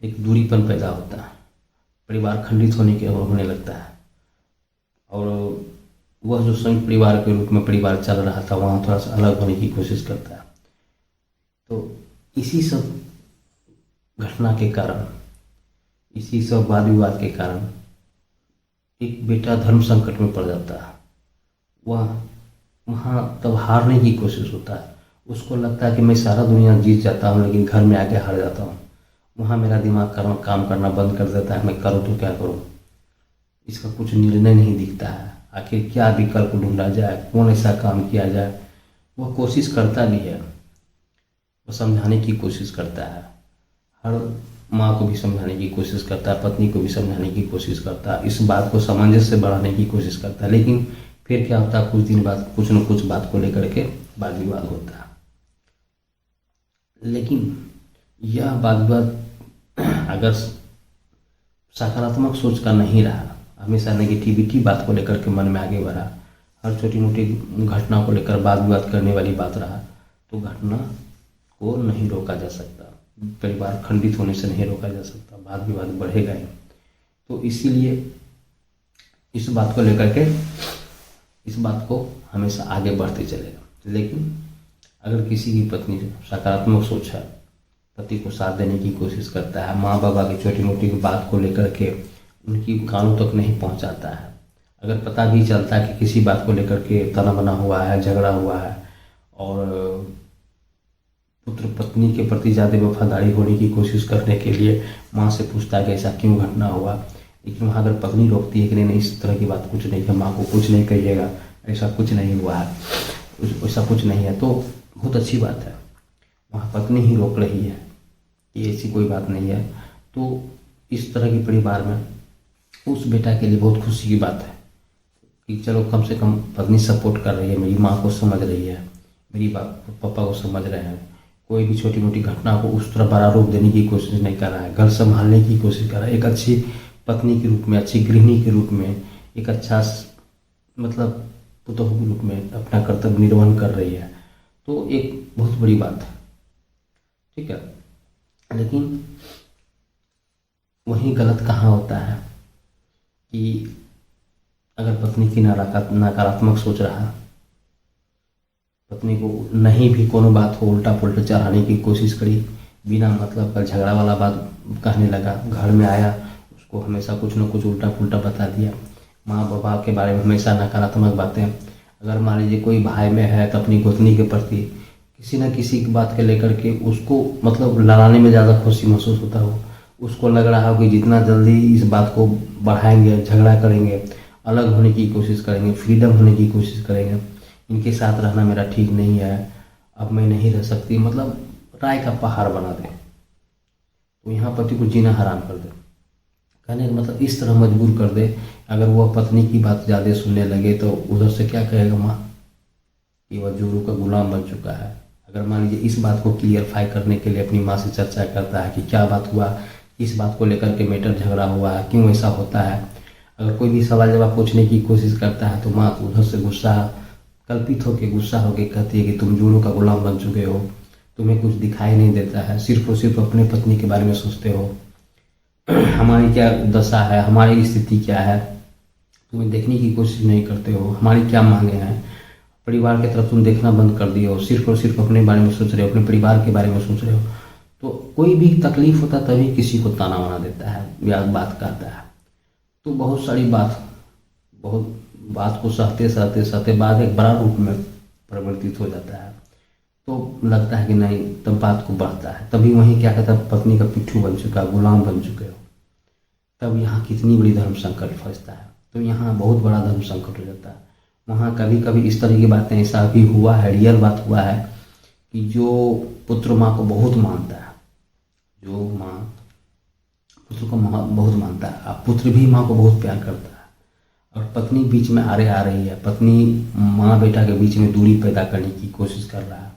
एक दूरीपन पैदा होता है, परिवार खंडित होने लगता है, और वह जो संयुक्त परिवार के रूप में परिवार चल रहा था वहाँ थोड़ा सा अलग होने की कोशिश करता है। तो इसी सब घटना के कारण, इसी सब वाद विवाद के कारण एक बेटा धर्म संकट में पड़ जाता है। वह वहाँ तब हारने की कोशिश होता है, उसको लगता है कि मैं सारा दुनिया जीत जाता हूँ लेकिन घर में आके हार जाता हूँ। वहाँ मेरा दिमाग काम करना बंद कर देता है, मैं करूँ तो क्या करूँ, इसका कुछ निर्णय नहीं दिखता है, आखिर क्या विकल्प ढूंढा जाए, कौन ऐसा काम किया जाए। वह कोशिश करता भी है, वो समझाने की कोशिश करता है, हर माँ को भी समझाने की कोशिश करता है, पत्नी को भी समझाने की कोशिश करता है, इस बात को सामंजस्य बढ़ाने की कोशिश करता है। लेकिन फिर क्या होता है, कुछ दिन बाद कुछ न कुछ बात को लेकर के वाद विवाद होता है। लेकिन यह वाद विवाद अगर सकारात्मक सोच का नहीं रहा, हमेशा नेगेटिविटी बात को लेकर के मन में आगे बढ़ा, हर छोटी मोटी घटना को लेकर वाद विवाद करने वाली बात रहा, तो घटना को नहीं रोका जा सकता, परिवार खंडित होने से नहीं रोका जा सकता, वाद विवाद बढ़ेगा ही। तो इसीलिए इस बात को लेकर के, इस बात को हमेशा आगे बढ़ते चलेगा। लेकिन अगर किसी की पत्नी सकारात्मक सोच है, पति को साथ देने की कोशिश करता है, माँ बाबा की छोटी मोटी बात को लेकर के उनकी कानों तक नहीं पहुँचाता है, अगर पता भी चलता है कि किसी बात को लेकर के तना बना हुआ है, झगड़ा हुआ है, और पुत्र पत्नी के प्रति ज़्यादा वफादारी होने की कोशिश करने के लिए माँ से पूछता है कि ऐसा क्यों घटना हुआ, लेकिन वहाँ अगर पत्नी रोकती है कि नहीं इस तरह की बात कुछ नहीं है, माँ को कुछ नहीं कहिएगा, ऐसा कुछ नहीं हुआ है, ऐसा कुछ नहीं है, तो बहुत अच्छी बात है। वहाँ पत्नी ही रोक रही है कि ऐसी कोई बात नहीं है, तो इस तरह के परिवार में उस बेटा के लिए बहुत खुशी की बात है कि चलो कम से कम पत्नी सपोर्ट कर रही है, मेरी माँ को समझ रही है, मेरी बाप पापा को समझ रहे हैं, कोई भी छोटी मोटी घटना को उस तरह बड़ा रूप देने की कोशिश नहीं कर रहा है, घर संभालने की कोशिश कर रहा है, एक अच्छी पत्नी के रूप में, अच्छी गृहिणी के रूप में, एक अच्छा मतलब पुतोह के रूप में अपना कर्तव्य निर्वहन कर रही है, तो एक बहुत बड़ी बात है। ठीक है, लेकिन वही गलत कहाँ होता है कि अगर पत्नी की नकारात्मक सोच रहा, पत्नी को नहीं भी कोनो बात हो उल्टा पुल्टा चढ़ाने की कोशिश करी, बिना मतलब का झगड़ा वाला बात कहने लगा, घर में आया उसको हमेशा कुछ न कुछ उल्टा पुल्टा बता दिया, माँ बाबा के बारे में हमेशा नकारात्मक बातें। अगर मान लीजिए कोई भाई में है तो अपनी गोतनी के प्रति किसी न किसी की बात के लेकर के उसको मतलब लड़ाने में ज़्यादा खुशी महसूस होता हो, उसको लग रहा हो कि जितना जल्दी इस बात को बढ़ाएंगे, झगड़ा करेंगे, अलग होने की कोशिश करेंगे, फ्रीडम होने की कोशिश करेंगे, इनके साथ रहना मेरा ठीक नहीं है, अब मैं नहीं रह सकती, मतलब राय का पहाड़ बना दे, तो यहाँ पति को जीना हराम कर दे। कहने का मतलब इस तरह मजबूर कर दे, अगर वह पत्नी की बात ज़्यादा सुनने लगे तो उधर से क्या कहेगा माँ कि वह जोरू का गुलाम बन चुका है। अगर मान लीजिए इस बात को क्लियरफाई करने के लिए अपनी माँ से चर्चा करता है कि क्या बात हुआ, इस बात को लेकर के मैटर झगड़ा हुआ है, क्यों ऐसा होता है, अगर कोई भी सवाल जवाब पूछने की कोशिश करता है तो माँ उधर से गुस्सा कल्पित होकर गुस्सा होकर कहती है कि तुम जोरू का गुलाम बन चुके हो, तुम्हें कुछ दिखाई नहीं देता है, सिर्फ और सिर्फ अपने पत्नी के बारे में सोचते हो, हमारी क्या दशा है, हमारी स्थिति क्या है, तुम्हें देखने की कोशिश नहीं करते हो, हमारी क्या मांगे हैं, परिवार की तरफ तुम देखना बंद कर दिए हो, सिर्फ और सिर्फ अपने बारे में सोच रहे हो, अपने परिवार के बारे में सोच रहे हो। तो कोई भी तकलीफ होता तभी किसी को ताना वाना देता है या बात कहता है, तो बहुत सारी बात को सहते सहते सहते बाद एक बड़ा रूप में परिवर्तित हो जाता है, तो लगता है कि नहीं, तब बात को बढ़ता है, तभी वहीं क्या कहता है पत्नी का पिट्ठू बन चुका, गुलाम बन चुके हो, तब यहाँ कितनी बड़ी धर्म संकट फंसता है, तो यहाँ बहुत बड़ा धर्म संकट हो जाता है। वहाँ कभी कभी इस तरह की बातें ऐसा भी हुआ है, रियल बात हुआ है कि जो पुत्र माँ को बहुत मानता है, जो माँ पुत्र को बहुत मानता है, अब पुत्र भी माँ को बहुत प्यार करता है, और पत्नी बीच में आ रही है, पत्नी माँ बेटा के बीच में दूरी पैदा करने की कोशिश कर रहा है,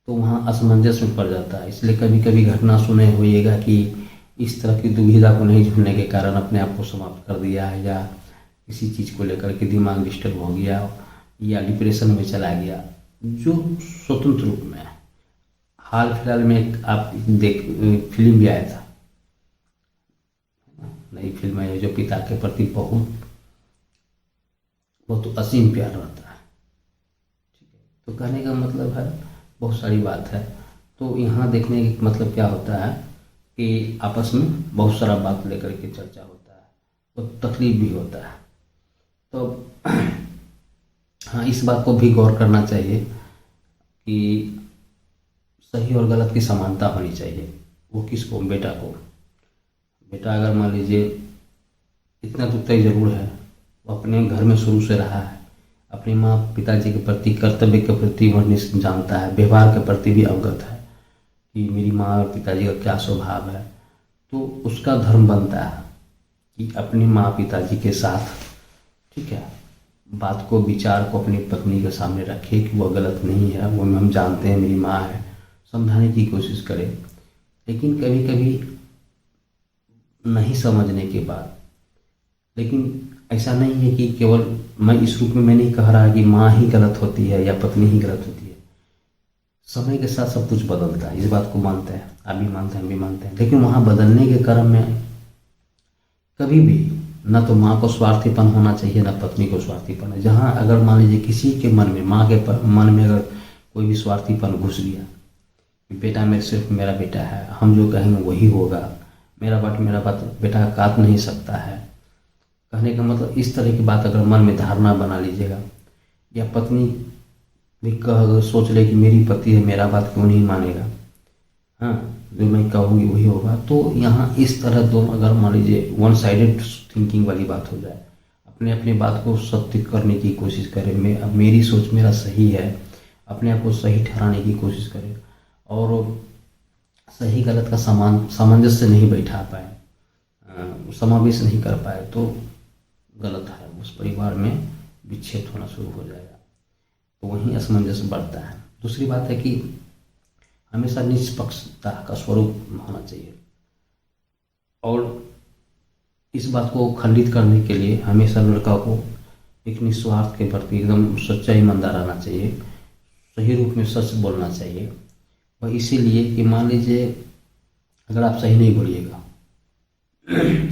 तो वहाँ असमंजस में पड़ जाता है। इसलिए कभी कभी घटना सुने होइएगा कि इस तरह की दुविधा को नहीं झेलने के कारण अपने आप को समाप्त कर दिया है, या किसी चीज़ को लेकर के दिमाग डिस्टर्ब हो गया या डिप्रेशन में चला गया, जो स्वतंत्र रूप में है। हाल फिलहाल में आप फिल्म भी आया था, नई फिल्म है, जो पिता के प्रति बहुत असीम प्यार रहता है। ठीक है, तो कहने का मतलब है बहुत सारी बात है, तो यहाँ देखने का मतलब क्या होता है कि आपस में बहुत सारा बात लेकर के चर्चा होता है, तो तकलीफ भी होता है। तो हाँ, इस बात को भी गौर करना चाहिए कि सही और गलत की समानता होनी चाहिए। वो किसको, बेटा को, बेटा अगर मान लीजिए इतना तो तय जरूर है, वो अपने घर में शुरू से रहा है, अपनी माँ पिताजी के प्रति, कर्तव्य के प्रति वह जानता है, व्यवहार के प्रति भी अवगत है कि मेरी माँ और पिताजी का क्या स्वभाव है, तो उसका धर्म बनता है कि अपनी माँ पिताजी के साथ, ठीक है, बात को, विचार को अपनी पत्नी के सामने रखे कि वह गलत नहीं है, वो हम जानते हैं मेरी माँ है, समझाने की कोशिश करे। लेकिन कभी कभी नहीं समझने के बाद, लेकिन ऐसा नहीं है कि केवल मैं इस रूप में मैं नहीं कह रहा कि माँ ही गलत होती है या पत्नी ही गलत होती है, समय के साथ सब कुछ बदलता है, इस बात को मानते हैं, आप भी मानते हैं, हम भी मानते हैं। लेकिन वहाँ बदलने के क्रम में कभी भी न तो माँ को स्वार्थीपन होना चाहिए, न पत्नी को स्वार्थीपन है। जहाँ अगर मान लीजिए किसी के मन में, माँ के मन में अगर कोई भी स्वार्थीपन घुस गया, बेटा मेरे सिर्फ मेरा बेटा है, हम जो कहेंगे वही होगा, मेरा बात बेटा काट नहीं सकता है, कहने का मतलब इस तरह की बात अगर मन में धारणा बना लीजिएगा, या पत्नी भी सोच ले कि मेरी पति है, मेरा बात क्यों नहीं मानेगा, हाँ जो मैं कहूँगी वही होगा, तो यहाँ इस तरह दोनों अगर मान लीजिए वन साइडेड थिंकिंग वाली बात हो जाए, अपने अपनी बात को सत्य करने की कोशिश करें, मेरी सोच मेरा सही है, अपने आप को सही ठहराने की कोशिश करें, और सही गलत का सामंजस्य नहीं बैठा पाए, समावेश नहीं कर पाए, तो गलत है, उस परिवार में विच्छेद होना शुरू हो जाएगा, तो वहीं असमंजस बढ़ता है। दूसरी बात है कि हमेशा निष्पक्षता का स्वरूप होना चाहिए, और इस बात को खंडित करने के लिए हमेशा लड़का को एक निस्वार्थ के प्रति एकदम सच्चा ईमानदार रहना चाहिए, सही रूप में सच बोलना चाहिए। वह इसीलिए कि मान लीजिए अगर आप सही नहीं बोलिएगा,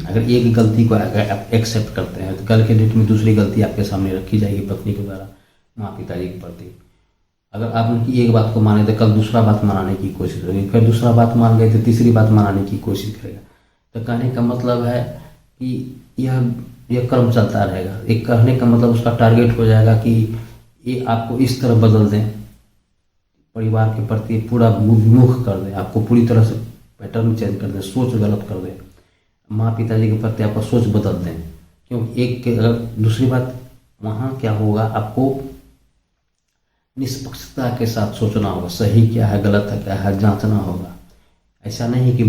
अगर एक गलती को अगर आप एक्सेप्ट करते हैं तो कल के डेट में दूसरी गलती आपके सामने रखी जाएगी पत्नी के द्वारा माँ पिताजी के प्रति। अगर आप उनकी एक बात को माने तो कल दूसरा बात मनाने की कोशिश करेंगे, फिर दूसरा बात मान गए तो तीसरी बात मनाने की कोशिश करेगा। तो कहने का मतलब है कि यह क्रम चलता रहेगा। एक कहने का मतलब उसका टारगेट हो जाएगा कि ये आपको इस तरह बदल दें, परिवार के प्रति पूरा विमुख कर दें, आपको पूरी तरह से पैटर्न चेंज कर दें, सोच गलत कर दें, माँ पिताजी के प्रति आपका सोच बदल दें। क्योंकि एक के अगर दूसरी बात वहाँ क्या होगा, आपको निष्पक्षता के साथ सोचना होगा, सही क्या है गलत है क्या है जांचना होगा। ऐसा नहीं कि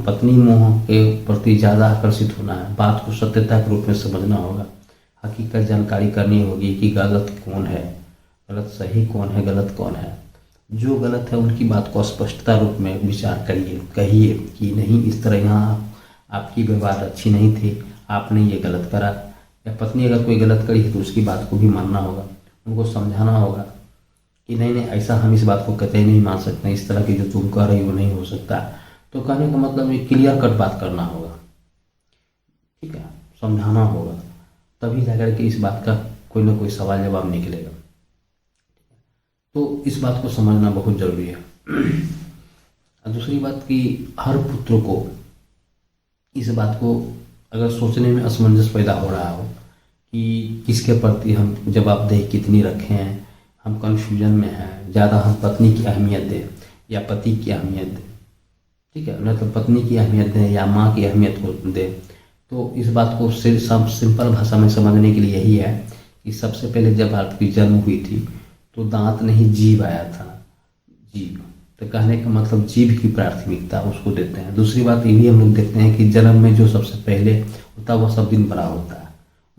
पत्नी मोह के प्रति ज़्यादा आकर्षित होना है, बात को सत्यता के रूप में समझना होगा, हकीकत जानकारी करनी होगी कि गलत कौन है, गलत सही कौन है, गलत कौन है। जो गलत है उनकी बात को स्पष्टता रूप में विचार करिए, कहिए कि नहीं इस तरह यहाँ आपकी व्यवहार अच्छी नहीं थी, आपने ये गलत करा। या पत्नी अगर कोई गलत करी है तो उसकी बात को भी मानना होगा, उनको समझाना होगा कि नहीं नहीं ऐसा हम इस बात को कतई नहीं मान सकते, इस तरह की जो तुम कह रही हो नहीं हो सकता। तो कहने का मतलब ये क्लियर कट बात करना होगा, ठीक है, समझाना होगा, तभी जाकर के इस बात का कोई ना कोई सवाल जवाब निकलेगा। तो इस बात को समझना बहुत जरूरी है। और दूसरी बात कि हर पुत्र को इस बात को अगर सोचने में असमंजस पैदा हो रहा हो कि किसके प्रति हम जवाबदेही कितनी रखें हैं, हम कन्फ्यूजन में हैं, ज़्यादा हम पत्नी की अहमियत दें या पति की अहमियत दें, ठीक है, न तो पत्नी की अहमियत दें या माँ की अहमियत को दें। तो इस बात को सिर्फ सिंपल भाषा में समझने के लिए यही है कि सबसे पहले जब आपकी जन्म हुई थी तो दांत नहीं जीभ आया था, जीभ। तो कहने का मतलब जीभ की प्राथमिकता उसको देते हैं। दूसरी बात ये भी हम लोग देखते हैं कि जन्म में जो सबसे पहले होता है वह सब दिन बड़ा होता है,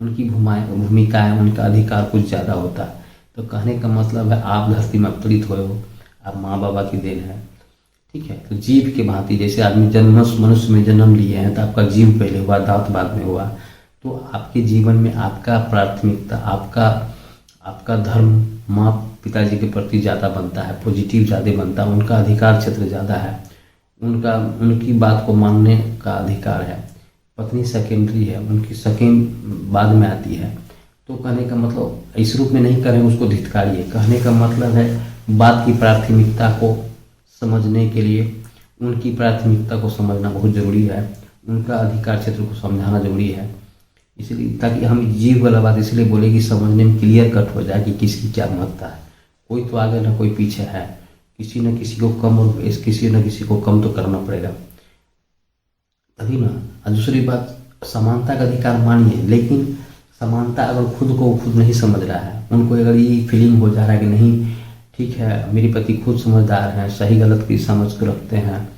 उनकी भूमिकाएँ उनका अधिकार कुछ ज़्यादा होता है। तो कहने का मतलब है आप धरती में अवतरित हुए हो, आप माँ बाबा की देन है, ठीक है। तो जीभ के भांति जैसे आदमी मनुष्य में जन्म लिए हैं तो आपका जीभ पहले हुआ, दांत बाद में हुआ। तो आपके जीवन में आपका प्राथमिकता, आपका धर्म माँ पिताजी के प्रति ज़्यादा बनता है, पॉजिटिव ज़्यादा बनता है, उनका अधिकार क्षेत्र ज़्यादा है, उनकी बात को मानने का अधिकार है। पत्नी सेकेंडरी है, उनकी सेकेंड बाद में आती है। तो कहने का मतलब इस रूप में नहीं करें उसको धिक्कारिए। कहने का मतलब है बात की प्राथमिकता को समझने के लिए उनकी प्राथमिकता को समझना बहुत ज़रूरी है, उनका अधिकार क्षेत्र को समझाना जरूरी है। इसलिए ताकि हम जीव वाला बात इसलिए बोले कि समझने में क्लियर कट हो जाए कि किसकी क्या महत्ता है। कोई तो आगे ना कोई पीछे है, किसी न किसी को कम और किसी न किसी को कम तो करना पड़ेगा तभी ना। और दूसरी बात समानता का अधिकार मानिए, लेकिन समानता अगर खुद को खुद नहीं समझ रहा है, उनको अगर ये फीलिंग हो जा रहा है कि नहीं ठीक है मेरी पति खुद समझदार हैं, सही गलत की समझ को रखते हैं,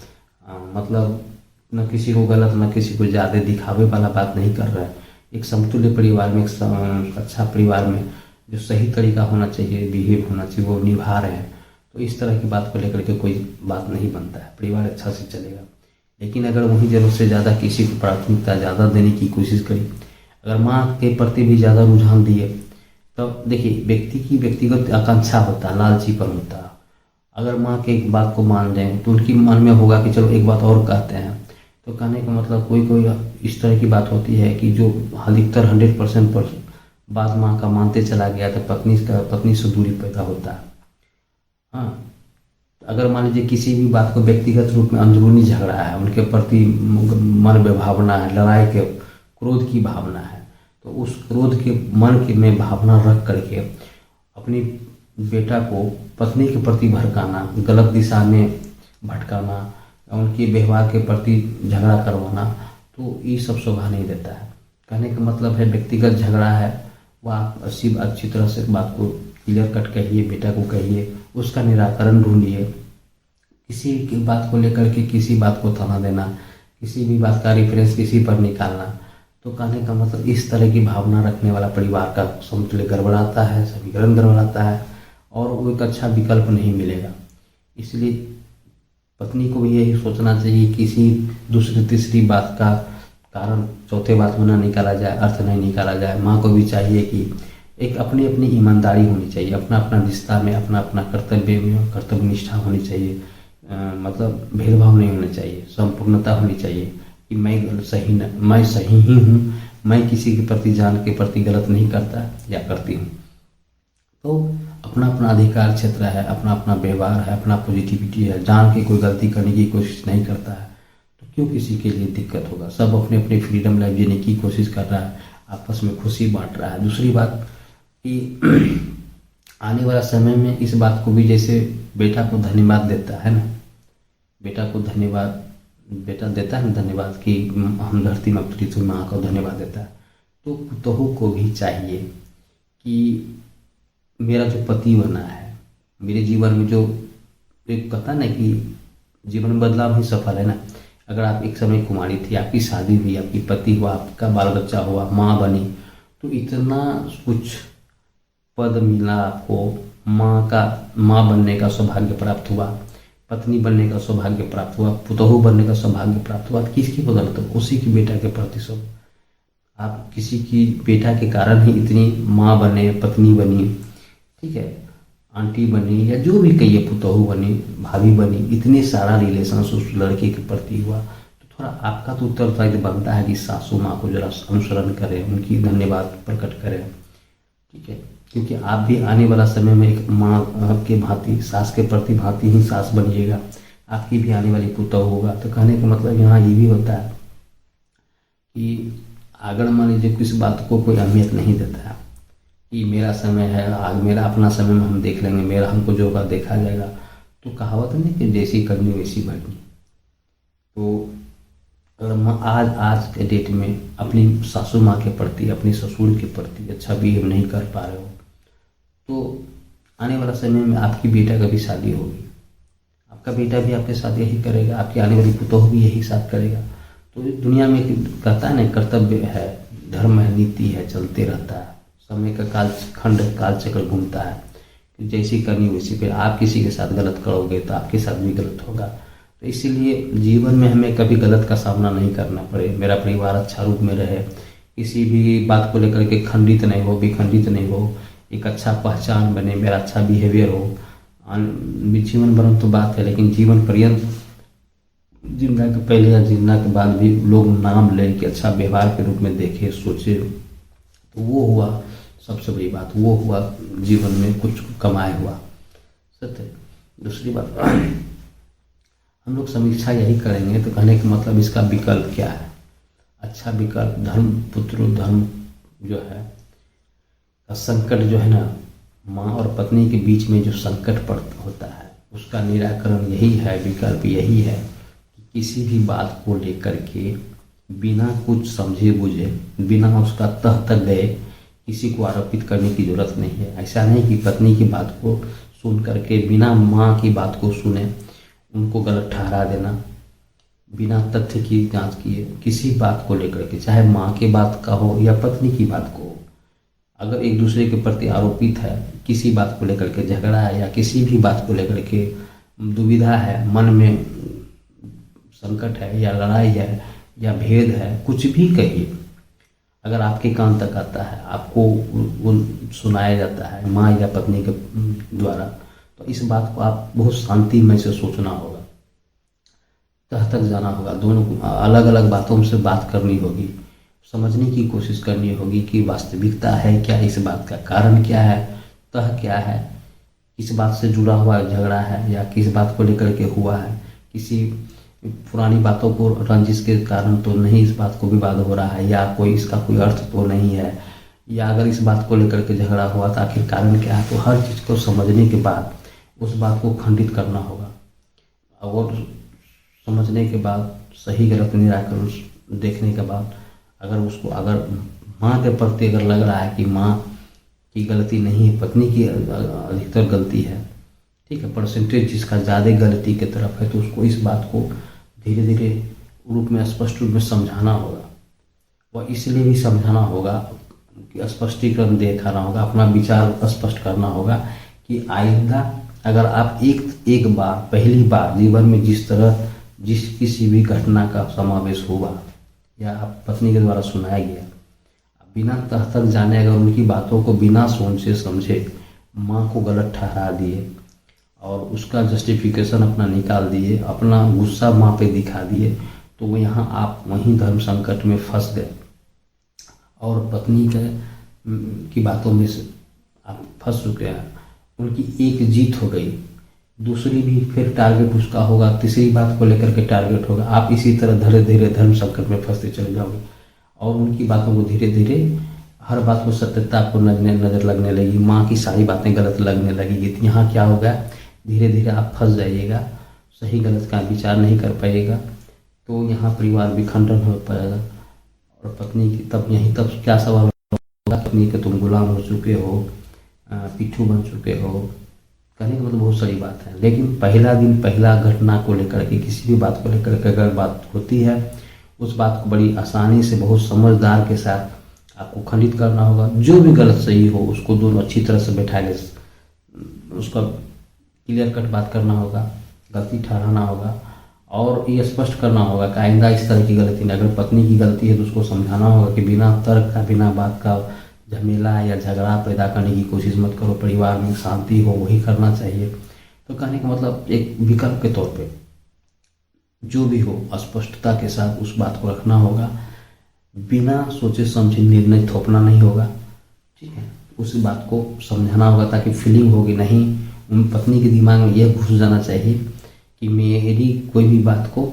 मतलब न किसी को गलत न किसी को ज़्यादा दिखावे वाला बात नहीं कर रहे हैं, एक समतुल्य परिवार में, एक अच्छा परिवार में जो सही तरीका होना चाहिए, बिहेव होना चाहिए, वो निभा रहे हैं। तो इस तरह की बात को लेकर के कोई बात नहीं बनता है, परिवार अच्छा से चलेगा। लेकिन अगर वही जरूरत से ज़्यादा किसी को प्राथमिकता ज़्यादा देने की कोशिश करी, अगर माँ के प्रति भी ज़्यादा रुझान दिए, तो देखिए व्यक्ति की व्यक्तिगत आकांक्षा होता है, लालचीपन होता है। अगर माँ के एक बात को मान लें तो उनकी मन में होगा कि चलो एक बात और कहते हैं। तो कहने का मतलब कोई इस तरह की बात होती है कि जो अधिकतर 100% पर बात माँ का मानते चला गया तो पत्नी से दूरी पैदा होता है। हाँ, अगर मान लीजिए किसी भी बात को व्यक्तिगत रूप में अंदरूनी झगड़ा है, उनके प्रति मन में भावना है, लड़ाई के क्रोध की भावना है, तो उस क्रोध के मन के में भावना रख करके अपनी बेटा को पत्नी के प्रति भड़काना, गलत दिशा में भटकाना, उनके व्यवहार के प्रति झगड़ा करवाना, तो ये सब शोभा नहीं देता है। कहने का मतलब है व्यक्तिगत झगड़ा है, वह आप अच्छी तरह से बात को क्लियर कट कहिए, बेटा को कहिए, उसका निराकरण ढूंढिए। किसी की बात को लेकर के किसी बात को थामा देना, किसी भी बात का रेफरेंस किसी पर निकालना, तो कहने का मतलब इस तरह की भावना रखने वाला परिवार का समतुल्य गड़बड़ाता है, समीकरण गड़बड़ाता है और वो एक अच्छा विकल्प नहीं मिलेगा। इसलिए पत्नी को भी यही सोचना चाहिए, किसी दूसरी तीसरी बात का कारण चौथे बात में ना निकाला जाए, अर्थ नहीं निकाला जाए। माँ को भी चाहिए कि एक अपनी अपनी ईमानदारी होनी चाहिए, अपना अपना रिश्ता में अपना अपना कर्तव्य में कर्तव्य निष्ठा होनी चाहिए। मतलब भेदभाव नहीं होना चाहिए, संपूर्णता होनी चाहिए कि मैं सही न, मैं सही ही हूँ, मैं किसी के प्रति जान के प्रति गलत नहीं करता या करती हूँ। तो अपना अपना अधिकार क्षेत्र है, अपना अपना व्यवहार है, अपना पॉजिटिविटी है। जान के कोई गलती करने की कोशिश नहीं करता है तो क्यों किसी के लिए दिक्कत होगा। सब अपने अपने फ्रीडम लाइफ जीने की कोशिश कर रहा है, आपस में खुशी बांट रहा है। दूसरी बात कि आने वाला समय में इस बात को भी, जैसे बेटा को धन्यवाद देता है ना, बेटा को धन्यवाद बेटा देता है ना धन्यवाद कि हम धरती में अवतरित हुई, माँ को धन्यवाद देता है। तो पुतहू को भी चाहिए कि मेरा जो पति बना है, मेरे जीवन में जो एक कहता ना कि जीवन में बदलाव ही सफल है ना। अगर आप एक समय कुमारी थी, आपकी शादी हुई, आपकी पति हुआ, आपका बाल बच्चा हुआ, माँ बनी, तो इतना कुछ पद मिला आपको, माँ बनने का सौभाग्य प्राप्त हुआ, पत्नी बनने का सौभाग्य प्राप्त हुआ, पुतहू बनने का सौभाग्य प्राप्त हुआ। किसकी बदौलत? उसी की बेटा के प्रति सब। आप किसी की बेटा के कारण ही इतनी माँ बने, पत्नी बनी, ठीक है, आंटी बनी, या जो भी कहिए, पुतहू बनी, भाभी बनी, इतने सारा रिलेशन उस लड़के के प्रति हुआ। तो थोड़ा आपका तो उत्तरदायित्व बनता है कि सासू माँ को जरा अनुसरण करें, उनकी धन्यवाद प्रकट करें, ठीक है। क्योंकि आप भी आने वाला समय में एक माँ के भांति, सास के प्रति भांति ही सास बनिएगा, आपकी भी आने वाली पुतहू होगा। तो कहने का मतलब यहाँ ये भी होता है कि अगर मान लीजिए किस बात को कोई अहमियत नहीं देता है कि मेरा समय है, आज मेरा अपना समय में हम देख लेंगे, मेरा हमको जो होगा देखा जाएगा, तो कहावत नहीं कि जैसी करनी वैसी भरनी। तो अगर आज के डेट में अपनी सासू माँ के प्रति, अपने ससुर के प्रति अच्छा बिहेव नहीं कर पा रहे हो, तो आने वाला समय में आपकी बेटा का भी शादी होगी, आपका बेटा भी आपके साथ यही करेगा, आपकी आने वाली पुतहू भी यही साथ करेगा। तो दुनिया में कहता है ना, कर्तव्य है, धर्म है, नीति है, चलते रहता है। समय का काल चक्र घूमता है, जैसी करनी वैसी। फिर आप किसी के साथ गलत करोगे तो आपके साथ भी गलत होगा। तो इसीलिए जीवन में हमें कभी गलत का सामना नहीं करना पड़े, मेरा परिवार अच्छा रूप में रहे, किसी भी बात को लेकर के खंडित नहीं हो, विखंडित नहीं हो, एक अच्छा पहचान बने, मेरा अच्छा बिहेवियर हो। जीवन भर तो बात है, लेकिन जीवन पर्यंत जीना के पहले या जीना के बाद भी लोग नाम लें कि अच्छा व्यवहार के रूप में देखे, सोचे, तो वो हुआ सबसे बड़ी बात, वो हुआ जीवन में कुछ कमाए हुआ सत्य। दूसरी बात, हम लोग समीक्षा यही करेंगे तो कहने का मतलब इसका विकल्प क्या है। अच्छा विकल्प, धर्म पुत्र धर्म जो है का संकट जो है ना, माँ और पत्नी के बीच में जो संकट पड़ता होता है, उसका निराकरण यही है, विकल्प यही है कि किसी भी बात को लेकर के बिना कुछ समझे बुझे, बिना उसका तह तक गए किसी को आरोपित करने की जरूरत नहीं है। ऐसा नहीं कि पत्नी की बात को सुन करके बिना माँ की बात को सुने उनको गलत ठहरा देना, बिना तथ्य की जांच किए किसी बात को लेकर के, चाहे माँ की बात का हो या पत्नी की बात को, अगर एक दूसरे के प्रति आरोपित है, किसी बात को लेकर के झगड़ा है या किसी भी बात को लेकर के दुविधा है, मन में संकट है या लड़ाई है या भेद है, कुछ भी कहिए, अगर आपके कान तक आता है, आपको वो सुनाया जाता है माँ या पत्नी के द्वारा, तो इस बात को आप बहुत शांतिमय से सोचना होगा, तह तक जाना होगा, दोनों अलग अलग बातों से बात करनी होगी, समझने की कोशिश करनी होगी कि वास्तविकता है क्या, इस बात का कारण क्या है, तह क्या है, किस बात से जुड़ा हुआ झगड़ा है या किस बात को लेकर के हुआ है, किसी पुरानी बातों को रंजिश के कारण तो नहीं इस बात को विवाद हो रहा है, या कोई इसका कोई अर्थ तो नहीं है, या अगर इस बात को लेकर के झगड़ा हुआ तो आखिर कारण क्या है। तो हर चीज़ को समझने के बाद उस बात को खंडित करना होगा, और समझने के बाद सही गलत निराकरण देखने के बाद अगर माँ के प्रति अगर लग रहा है कि माँ की गलती नहीं है, पत्नी की अधिकतर गलती है, ठीक है, परसेंटेज जिसका ज़्यादा गलती की तरफ है, तो उसको इस बात को धीरे धीरे रूप में स्पष्ट रूप में समझाना होगा। वह इसलिए भी समझाना होगा कि स्पष्टीकरण दिखाना होगा, अपना विचार स्पष्ट करना होगा कि आइंदा अगर आप एक बार पहली बार जीवन में जिस किसी भी घटना का समावेश हुआ या आप पत्नी के द्वारा सुनाया गया, बिना तह तक जाने अगर उनकी बातों को बिना सोचे समझे माँ को गलत ठहरा दिए और उसका जस्टिफिकेशन अपना निकाल दिए, अपना गुस्सा माँ पे दिखा दिए, तो वो यहाँ आप वहीं धर्म संकट में फंस गए और पत्नी की बातों में से आप फंस चुके हैं। उनकी एक जीत हो गई, दूसरी भी फिर टारगेट उसका होगा, तीसरी बात को लेकर के टारगेट होगा। आप इसी तरह धीरे धीरे धर्म संकट में फंसते चले जाओगे और उनकी बातों को धीरे धीरे हर बात को सत्यता आपको नजर लगने लगी, माँ की सारी बातें गलत लगने लगेगी। तो यहाँ क्या होगा, धीरे धीरे आप फंस जाइएगा, सही गलत का विचार नहीं कर पाइएगा, तो यहाँ परिवार विखंडन हो पाएगा और पत्नी की तब क्या सवाल होगा, पत्नी के तुम गुलाम हो चुके हो, पिट्ठू बन चुके हो। कहने का मतलब बहुत सारी बात है, लेकिन पहला दिन पहला घटना को लेकर के किसी भी बात को लेकर के अगर बात होती है, उस बात को बड़ी आसानी से बहुत समझदार के साथ आपको खंडित करना होगा। जो भी गलत सही हो उसको दोनों अच्छी तरह से बैठा ले, उसका क्लियर कट बात करना होगा, गलती ठहराना होगा और ये स्पष्ट करना होगा कि आइंदा इस तरह की गलती नहीं। अगर पत्नी की गलती है तो उसको समझाना होगा कि बिना तर्क का, बिना बात का झमेला या झगड़ा पैदा करने की कोशिश मत करो, परिवार में शांति हो वही करना चाहिए। तो कहने का मतलब एक विकल्प के तौर पे जो भी हो स्पष्टता के साथ उस बात को रखना होगा, बिना सोचे समझे निर्णय थोपना नहीं होगा, ठीक है। उस बात को समझाना होगा ताकि फीलिंग होगी नहीं, उन पत्नी के दिमाग में यह घुस जाना चाहिए कि मेरी कोई भी बात को,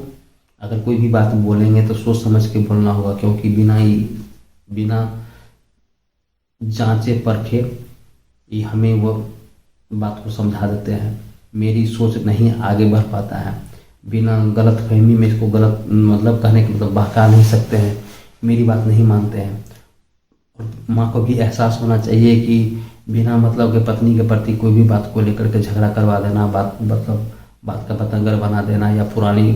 अगर कोई भी बात बोलेंगे तो सोच समझ के बोलना होगा, क्योंकि बिना जांचे परखे ये हमें वो बात को समझा देते हैं। मेरी सोच नहीं आगे बढ़ पाता है, बिना गलत फहमी में इसको गलत मतलब कहने का मतलब बहका नहीं सकते हैं, मेरी बात नहीं मानते हैं। और माँ को भी एहसास होना चाहिए कि बिना मतलब के पत्नी के प्रति कोई भी बात को लेकर के झगड़ा करवा देना, बात का पतंगर बना देना या पुरानी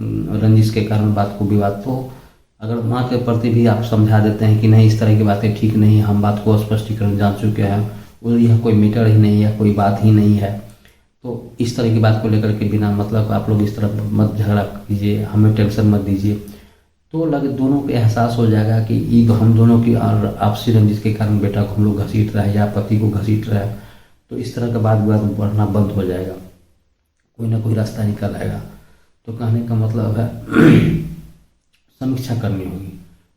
रंजिश के कारण बात को विवाद, तो अगर माँ के प्रति भी आप समझा देते हैं कि नहीं इस तरह की बातें ठीक नहीं है, हम बात को स्पष्टीकरण जान चुके हैं, और यह कोई मैटर ही नहीं है, कोई बात ही नहीं है, तो इस तरह की बात को लेकर के बिना मतलब आप लोग इस तरह मत झगड़ा कीजिए, हमें टेंशन मत दीजिए, तो दोनों को एहसास हो जाएगा कि ये तो हम दोनों की और आपसी रंजिश के कारण बेटा को हम लोग घसीट रहे हैं या पति को घसीट रहे हैं, तो इस तरह का बात विवाद बढ़ना बंद हो जाएगा, कोई ना कोई रास्ता निकल आएगा। तो कहने का मतलब है समीक्षा करनी होगी,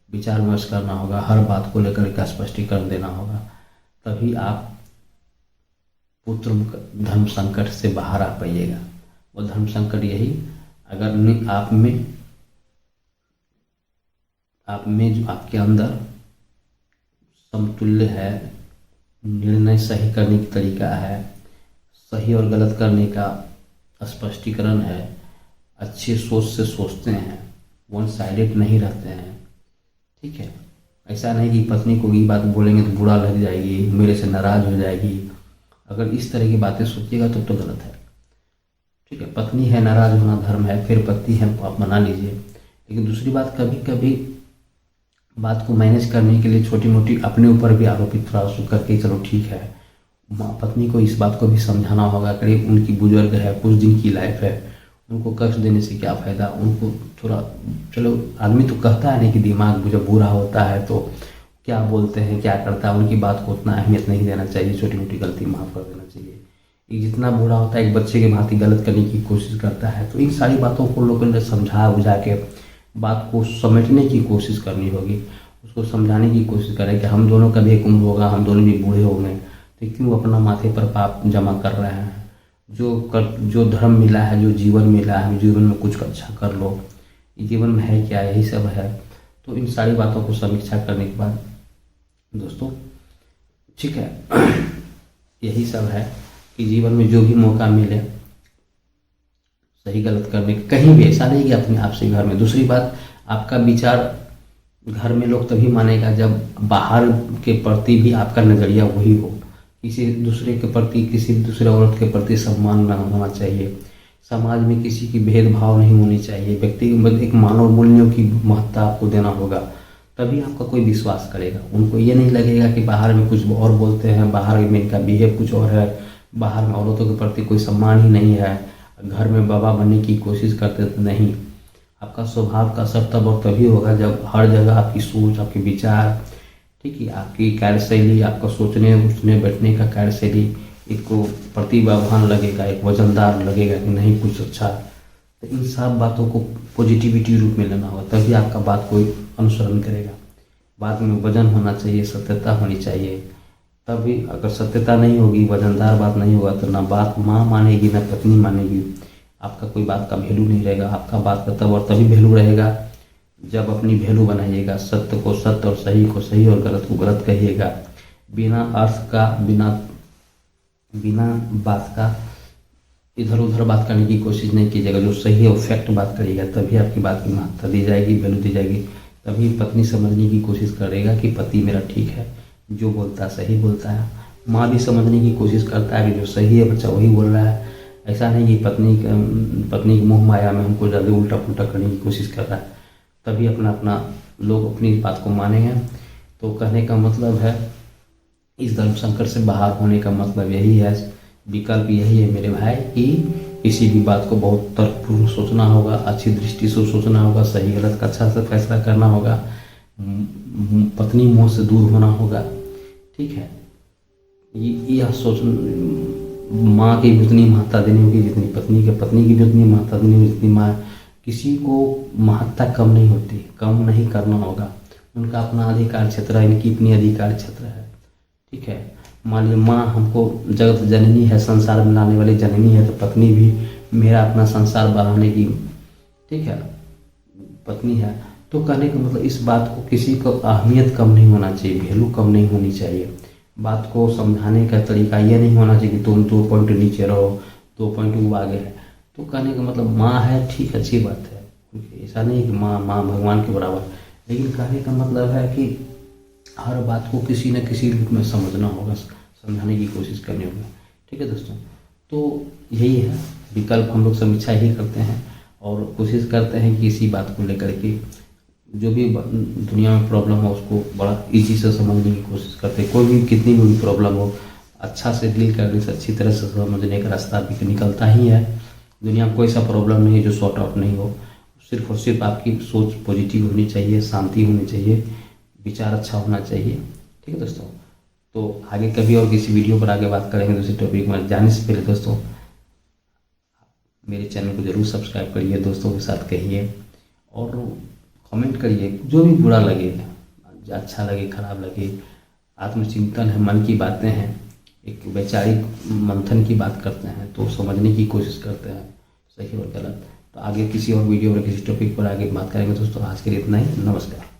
विचार विमर्श करना होगा, हर बात को लेकर के स्पष्टीकरण देना होगा, तभी आप पुत्र धर्म संकट से बाहर आ पाइएगा। वो धर्म संकट यही, अगर आप में जो आपके अंदर समतुल्य है, निर्णय सही करने की तरीका है, सही और गलत करने का स्पष्टीकरण है, अच्छी सोच से सोचते हैं, वन साइडेड नहीं रहते हैं, ठीक है। ऐसा नहीं कि पत्नी को ये बात बोलेंगे तो बुरा लग जाएगी, मेरे से नाराज हो जाएगी, अगर इस तरह की बातें सोचिएगा तो गलत है, ठीक है। पत्नी है, नाराज होना धर्म है, फिर पति है तो आप मना लीजिए, लेकिन दूसरी बात कभी कभी बात को मैनेज करने के लिए छोटी मोटी अपने ऊपर भी आरोपित थोड़ा सा करके चलो ठीक है, पत्नी को इस बात को भी समझाना होगा, करीब उनकी बुजुर्ग है, कुछ दिन की लाइफ है, उनको कष्ट देने से क्या फ़ायदा, उनको थोड़ा चलो आदमी तो कहता है नहीं कि दिमाग जब बुरा होता है तो क्या बोलते हैं क्या करता है, उनकी बात को उतना अहमियत नहीं देना चाहिए, छोटी मोटी गलती माफ़ कर देना चाहिए। ये जितना बुरा होता है एक बच्चे के भांति गलत करने की कोशिश करता है, तो इन सारी बातों को लोगों ने समझा बुझा के बात को समेटने की कोशिश करनी होगी, उसको समझाने की कोशिश करें कि हम दोनों का भी एक उम्र होगा, हम दोनों भी बूढ़े हो गए, तो क्यों अपना माथे पर पाप जमा कर रहे हैं, जो धर्म मिला है, जो जीवन मिला है, जीवन में कुछ अच्छा कर लो, जीवन में है क्या, यही सब है। तो इन सारी बातों को समीक्षा करने के बाद दोस्तों ठीक है यही सब है कि जीवन में जो भी मौका मिले सही गलत करने का, कहीं भी ऐसा नहीं कि अपने आप से घर में। दूसरी बात, आपका विचार घर में लोग तभी मानेगा जब बाहर के प्रति भी आपका नज़रिया वही हो, किसी दूसरे के प्रति, किसी दूसरे औरत के प्रति सम्मान न होना चाहिए, समाज में किसी की भेदभाव नहीं होनी चाहिए, व्यक्ति एक मानव मूल्यों की महत्ता आपको देना होगा, तभी आपका कोई विश्वास करेगा। उनको ये नहीं लगेगा कि बाहर में कुछ और बोलते हैं, बाहर में इनका बिहेव कुछ और है, बाहर में औरतों के प्रति कोई सम्मान ही नहीं है, घर में बाबा बनने की कोशिश करते तो नहीं। आपका स्वभाव का असर तब और तभी होगा जब हर जगह आपकी सोच, आपके विचार, ठीक है, आपकी कार्यशैली, आपका सोचने उठने बैठने का कार्यशैली एक प्रतिभावान लगेगा, एक वजनदार लगेगा कि नहीं कुछ अच्छा। तो इन सब बातों को पॉजिटिविटी रूप में लेना होगा, तभी आपका बात कोई अनुसरण करेगा। बात में वजन होना चाहिए, सत्यता होनी चाहिए। तभी अगर सत्यता नहीं होगी, वजनदार बात नहीं होगा, तो ना बात माँ मानेगी ना पत्नी मानेगी, आपका कोई बात का वैल्यू नहीं रहेगा। आपका बात का तब और तभी वैल्यू रहेगा जब अपनी वैल्यू बनाइएगा, सत्य को सत्य और सही को सही और गलत को गलत कहिएगा, बिना अर्थ का, बिना बात का इधर उधर बात करने की कोशिश नहीं कीजिएगा। जो सही है वो फैक्ट बात करिएगा, तभी आपकी बात की महत्ता दी जाएगी, वैल्यू दी जाएगी। तभी पत्नी समझने की कोशिश करेगा कि पति मेरा ठीक है, जो बोलता है सही बोलता है। माँ भी समझने की कोशिश करता है कि जो सही है बच्चा वही बोल रहा है। ऐसा नहीं कि पत्नी की मोह माया में हमको ज़्यादा उल्टा पुल्टा करने की कोशिश कर रहा है। तभी अपना लोग अपनी बात को मानेंगे। तो कहने का मतलब है, इस धर्म संकट से बाहर होने का मतलब यही है, विकल्प यही है मेरे भाई, कि किसी भी बात को बहुत तर्कपूर्ण सोचना होगा, अच्छी दृष्टि से सोचना होगा, सही गलत का अच्छा से फैसला करना होगा, पत्नी मोह से दूर होना होगा, ठीक है। यह सोच माँ की भी उतनी महत्ता देनी होगी जितनी पत्नी की भी उतनी महत्ता देनी होगी जितनी माँ। किसी को महत्ता कम नहीं होती, कम नहीं करना होगा। उनका अपना अधिकार क्षेत्र है, इनकी अपनी अधिकार क्षेत्र है, ठीक है। मान लीजिए माँ हमको जगत जननी है, संसार में लाने वाली जननी है, तो पत्नी भी मेरा अपना संसार बढ़ाने की, ठीक है, पत्नी है। तो कहने का मतलब इस बात को, किसी को अहमियत कम नहीं होना चाहिए, वैल्यू कम नहीं होनी चाहिए। बात को समझाने का तरीका ये नहीं होना चाहिए कि तुम 2 पॉइंट नीचे रहो, 2 पॉइंट वो आगे है। तो कहने का मतलब माँ है, ठीक, अच्छी बात है, ऐसा नहीं कि माँ भगवान के बराबर, लेकिन कहने का मतलब है कि हर बात को किसी न किसी रूप में समझना होगा, समझाने की कोशिश करनी होगी, ठीक है दोस्तों। तो यही है विकल्प, हम लोग समीक्षा ही करते हैं और कोशिश करते हैं कि इसी बात को लेकर के जो भी दुनिया में प्रॉब्लम हो उसको बड़ा इजी से समझने की कोशिश करते हैं। कोई भी कितनी भी प्रॉब्लम हो, अच्छा से डील करने से, अच्छी तरह से समझने का रास्ता भी निकलता ही है। दुनिया में कोई सा प्रॉब्लम नहीं है जो सॉर्ट आउट नहीं हो। सिर्फ और सिर्फ आपकी सोच पॉजिटिव होनी चाहिए, शांति होनी चाहिए, विचार अच्छा होना चाहिए, ठीक है दोस्तों। तो आगे कभी और किसी वीडियो पर आगे बात करेंगे दूसरे टॉपिक में। जाने से पहले दोस्तों मेरे चैनल को जरूर सब्सक्राइब करिए, दोस्तों के साथ कहिए और कमेंट करिए, जो भी बुरा लगे, अच्छा लगे, खराब लगे। आत्मचिंतन है, मन की बातें हैं, एक वैचारिक मंथन की बात करते हैं, तो समझने की कोशिश करते हैं सही और गलत। तो आगे किसी और वीडियो में किसी टॉपिक पर आगे बात करेंगे दोस्तों। आज के लिए इतना ही, नमस्कार।